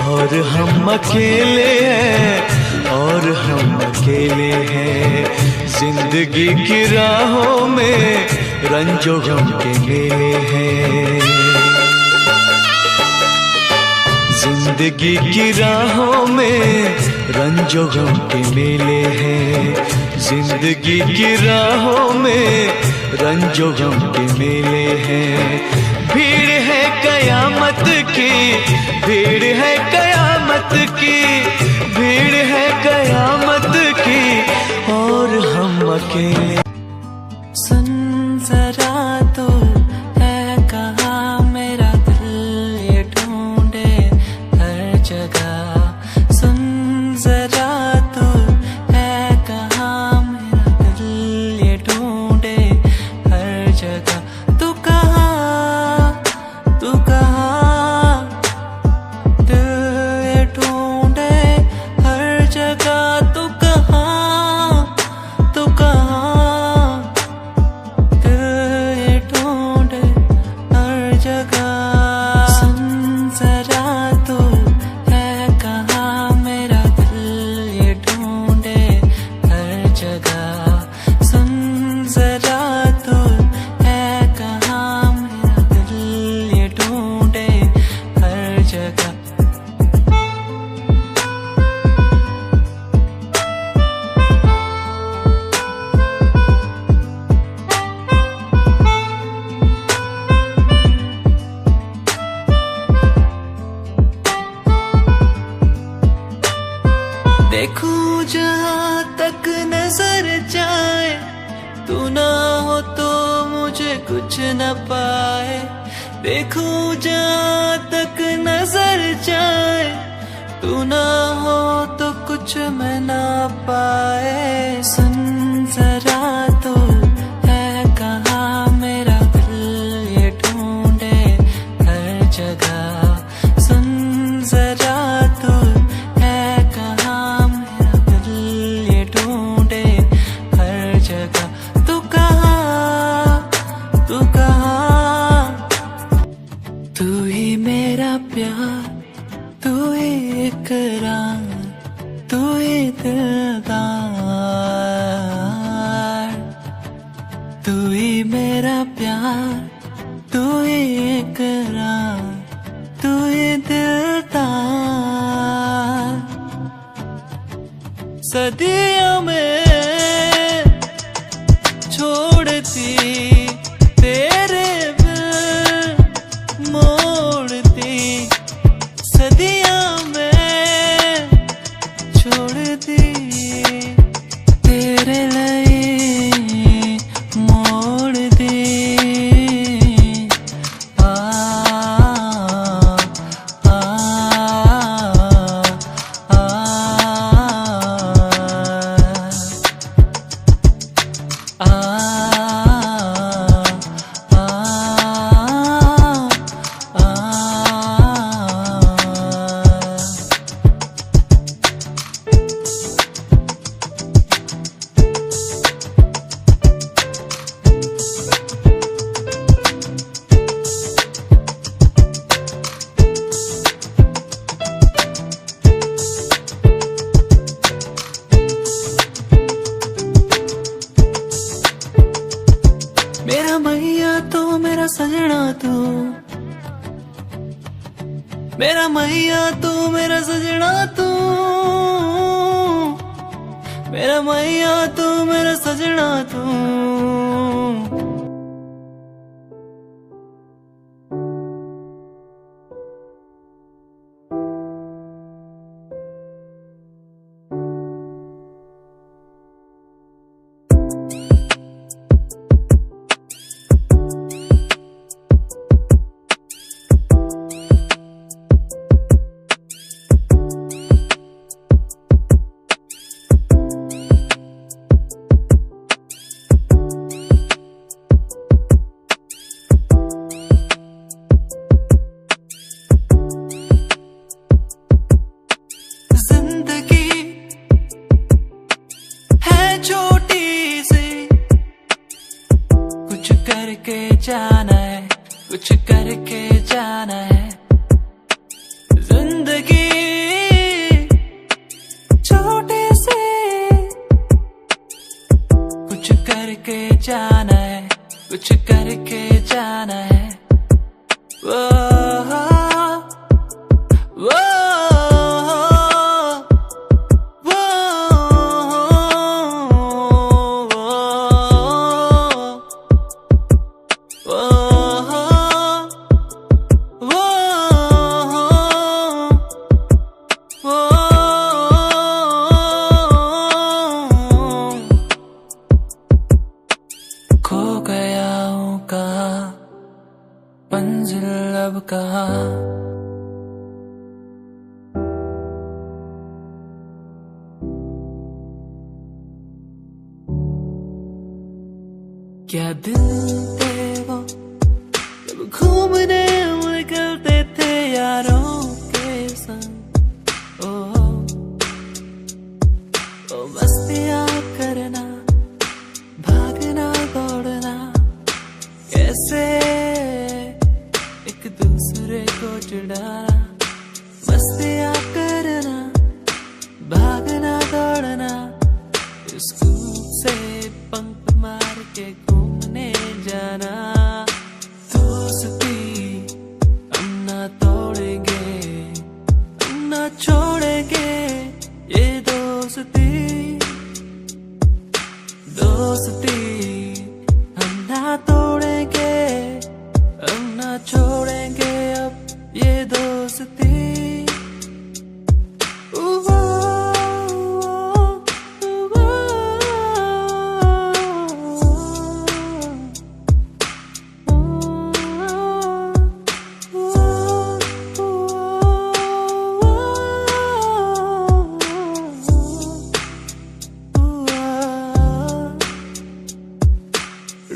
और हम अकेले हैं, और हम अकेले हैं। जिंदगी की राहों में रंजो गम के मेले हैं, जिंदगी की राहों में रंजो गम के मेले हैं, जिंदगी की राहों में रंजो गम के मेले हैं। भीड़ है कयामत की, भीड़ है कयामत की, भीड़ है कयामत की, और हम अकेले। सुन जरा तो है कहाँ मेरा दिल ये ढूंढे हर जगह। सुन जरा तो है कहाँ मेरा दिल ये ढूंढे हर जगह। तू कहाँ, तू कहाँ, दिल ये ढूंढे हर जगह। तू कहाँ, तू कहाँ, दिल ये ढूंढे हर जगह। सुन जरा तो है कहाँ मेरा दिल ये ढूंढे हर जगह। सुन जरा तो है कहाँ मेरा दिल ये ढूंढे हर जगह। देखूं जहाँ तक नजर जाए, तू ना हो तो मुझे कुछ न पाए। देखूं जहाँ तक नजर जाए, तू ना हो तो कुछ मैं ना पाए। सुन जरा तो है कहाँ मेरा दिल ये ढूंढे हर जगह। सुन जरा तो है कहाँ मेरा दिल ये ढूंढे हर जगह। तू कहाँ, तू कहाँ, तू ही मेरा प्यार, तू ही इकरार, तू ही दिलदार। तू ही मेरा प्यार, तू ही इकरार, तू ही दिलदार। सदियों में छोड़ती तेरे बिन मोड़ती, सदियों में छोड़ती तेरे लिए मोड़ दी। आ आ आ मेरा मैया तो मेरा सजना तू, मेरा मैया तू मेरा सजना तू, मेरा मैया तू मेरा सजना तू। जाना है, कुछ करके जाना है। जिंदगी छोटे से कुछ करके जाना है, कुछ करके जाना है। वो क्या दिन थे वो जब घूमने निकलते थे यारों के संग। ओ मस्तियाँ करना, भागना दौड़ना, कैसे एक दूसरे को चिढ़ाना। मस्तियाँ करना, भागना दौड़ना, स्कूल से पंख मार के घूमने जाना। दोस्ती हम ना तोड़ेंगे, हम ना छोड़ेंगे ये दोस्ती। दोस्ती हम ना तोड़ेंगे, हम ना छोड़ेंगे अब ये दोस्ती।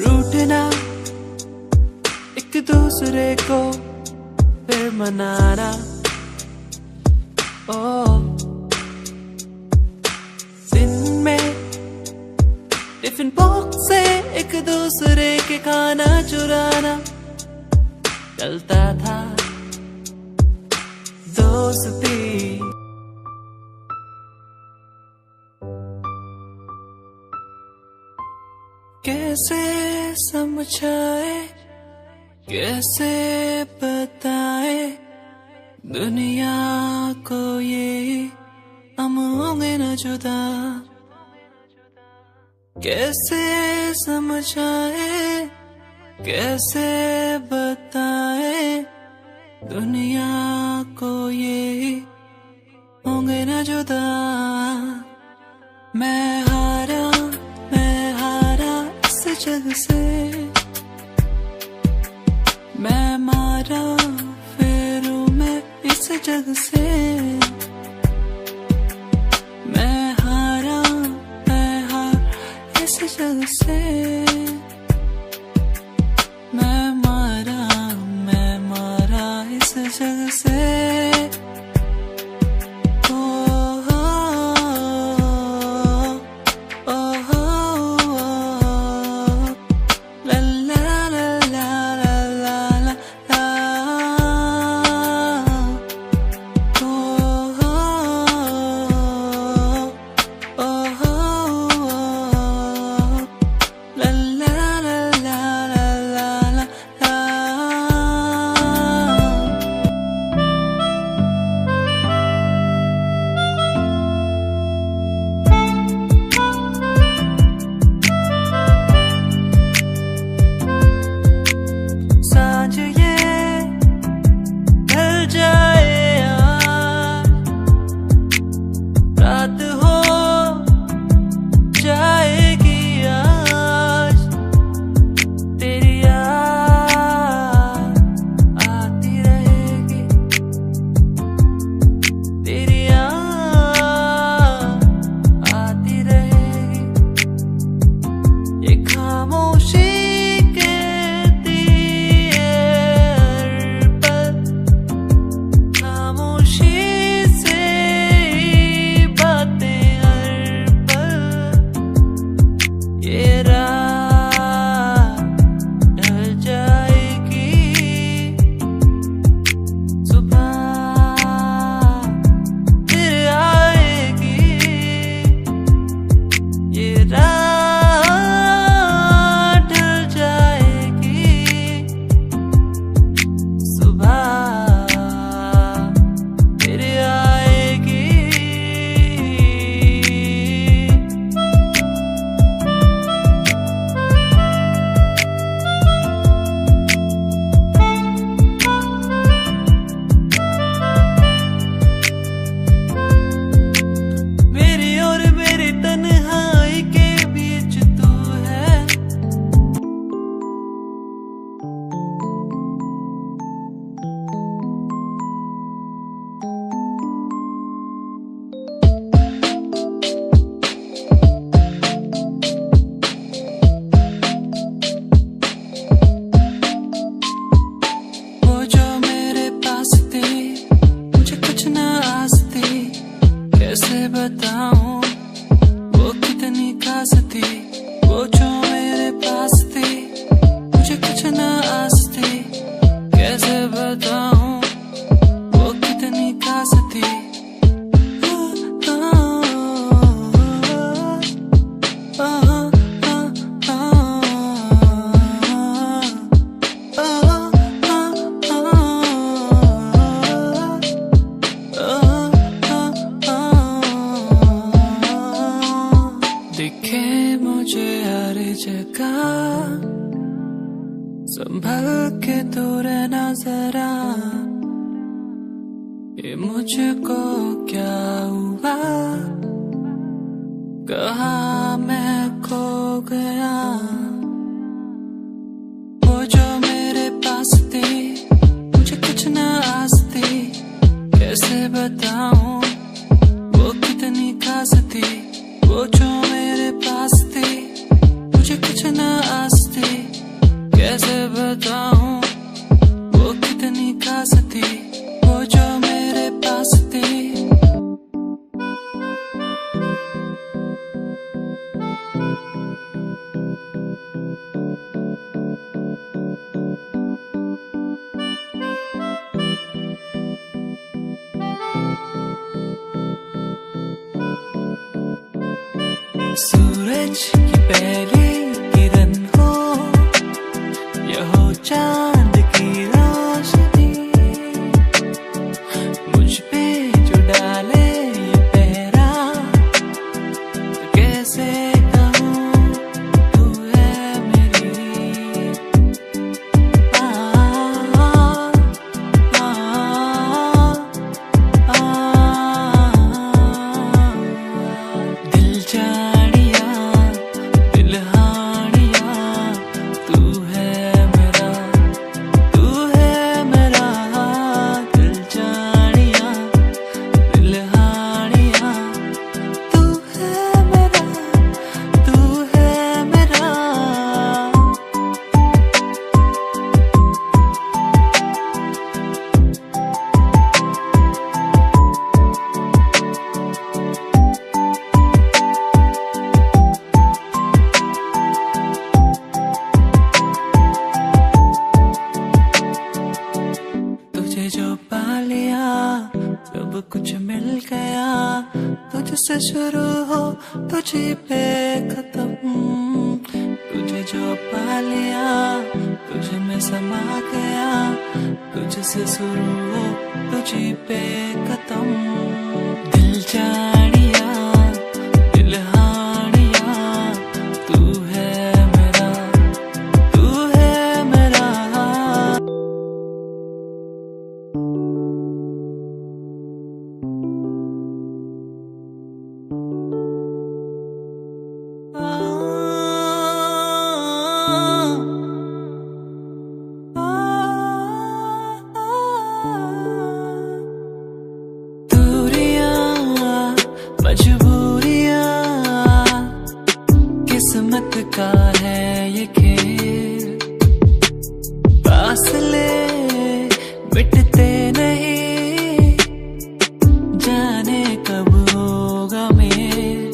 रूठना एक दूसरे को फिर मनाना। ओ दिन में टिफिन बॉक्स से एक दूसरे के खाना चुराना चलता था दोस्ती। कैसे समझाए, कैसे बताए दुनिया को ये हम होंगे न जुदा। कैसे समझाए, कैसे बताए दुनिया को ये होंगे न जुदा। मैं हारा इस जग से, मैं मारा फिरू मैं इस जग से। मैं हार इस जग से। मैं मारा इस जग से। La la कैसे बताऊं वो कितनी खास थी, वो जो मेरे पास थी, मुझे कुछ ना आस थी। कैसे बताऊं वो कितनी खास थी। दिखे मुझे हर जगह, संभल के तो रहना जरा। ये मुझको क्या हुआ, कहाँ मैं खो गया। वो जो मेरे पास थी, मुझे कुछ ना आस थी। कैसे बताऊं वो कितनी खास थी, वो जो मेरे पास थी, मुझे कुछ ना आस थी। कैसे बताऊं वो कितनी खास थी, वो जो मेरे पास थी। सूरज की पहली किरण हो या हो चांद की रोशनी, मुझ पे जो डाले ये पहरा, तो कैसे कहूँ तू है मेरी। दिल जानिया दिल हानिया, तू है मेरा, तू है मेरा। दिल जानिया दिल हानिया, तू है मेरा, तू है मेरा। तुझे जो पा लिया सब कुछ मिल गया, तुझसे शुरू हो तुझे पे खत्म। तुझे जो पा लिया तुझे में समा गया, तुझसे शुरू हो तुझे पे खत्म। दिल जानिया दिल हानिया, तू है मेरा, तू है मेरा। दूरियां मजबूरियां, किस्मत का है ये खेल। फासले मिटते नहीं, जाने कब होगा मेल।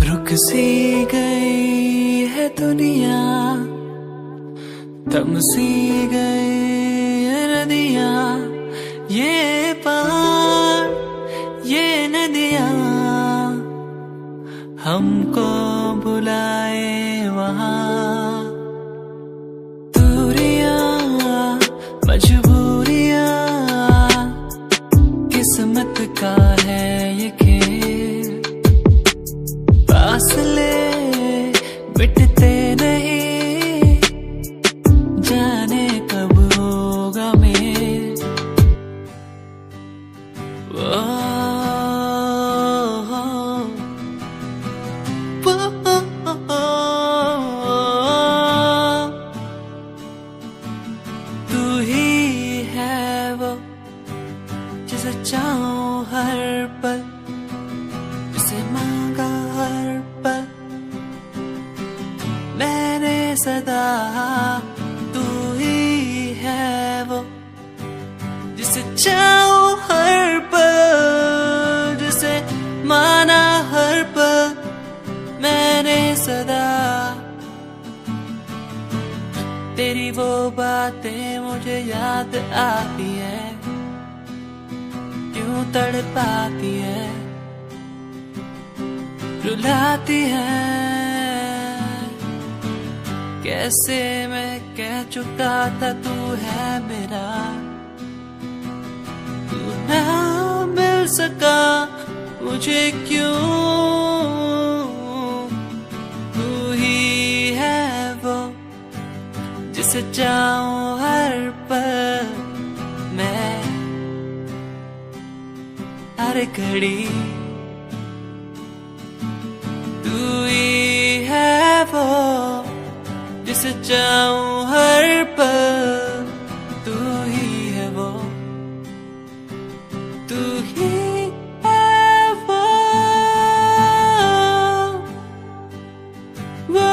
रुक सी गई है दुनिया, थम सी गई है नदियाँ। ये पहाड़ ये नदियाँ हमको बुलाए वहाँ। दूरियां मजबूरियां, किस्मत का है ये खेल। फासले मिटते नहीं, जाने कब होगा मेल। तू ही तू ही है वो जिसे चाहूं हर पल, जिसे माना हर पल मैंने सदा। तेरी वो बातें मुझे याद आती है, क्यों तड़पाती है, रुलाती है। कैसे मैं कह चुका था तू है मेरा, तू ना मिल सका मुझे क्यों। तू ही है वो जिसे चाहूं हर पल मैं, हर घड़ी। तू ही है वो जिसे चाहूं हर पल, तू ही है वो, तू ही है वो, वो।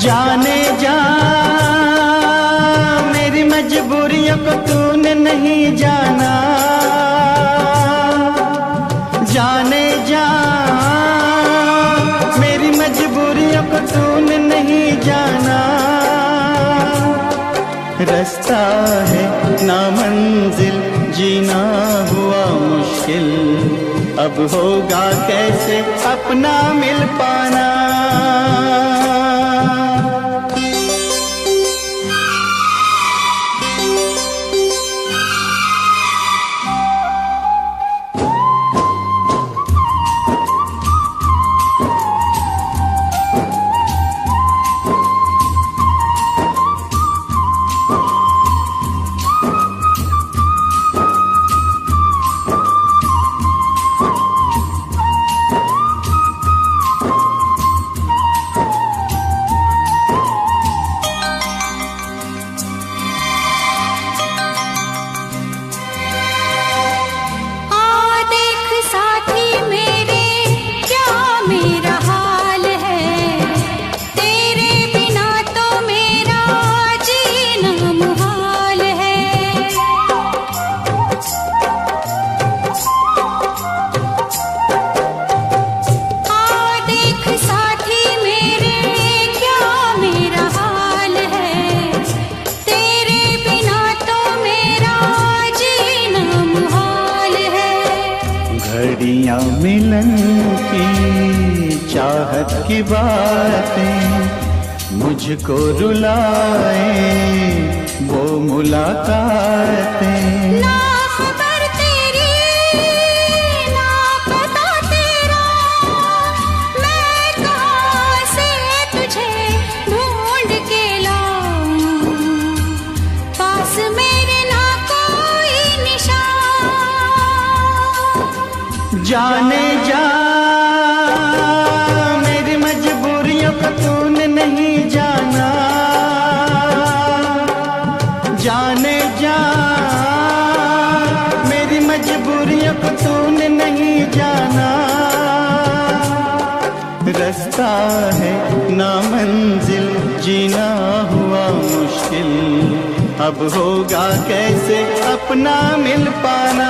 जाने जा मेरी मजबूरियों को तूने नहीं जाना, जाने जा मेरी मजबूरियों को तूने नहीं जाना। रास्ता है ना मंजिल, जीना हुआ मुश्किल, अब होगा कैसे अपना मिल पाना। घड़ियां मिलन की चाहत की बातें मुझको रुलाए, वो मुलाकातें। ना खबर तेरी ना पता तेरा, मैं कहाँ से तुझे ढूंढ के लाऊं, पास मेरे ना कोई निशान। जाने जा मेरी मजबूरियों को तूने नहीं जाना, जाने जा मेरी मजबूरियों को तूने नहीं जाना। रास्ता है ना मंजिल, जीना हुआ मुश्किल, अब होगा कैसे अपना मिल पाना।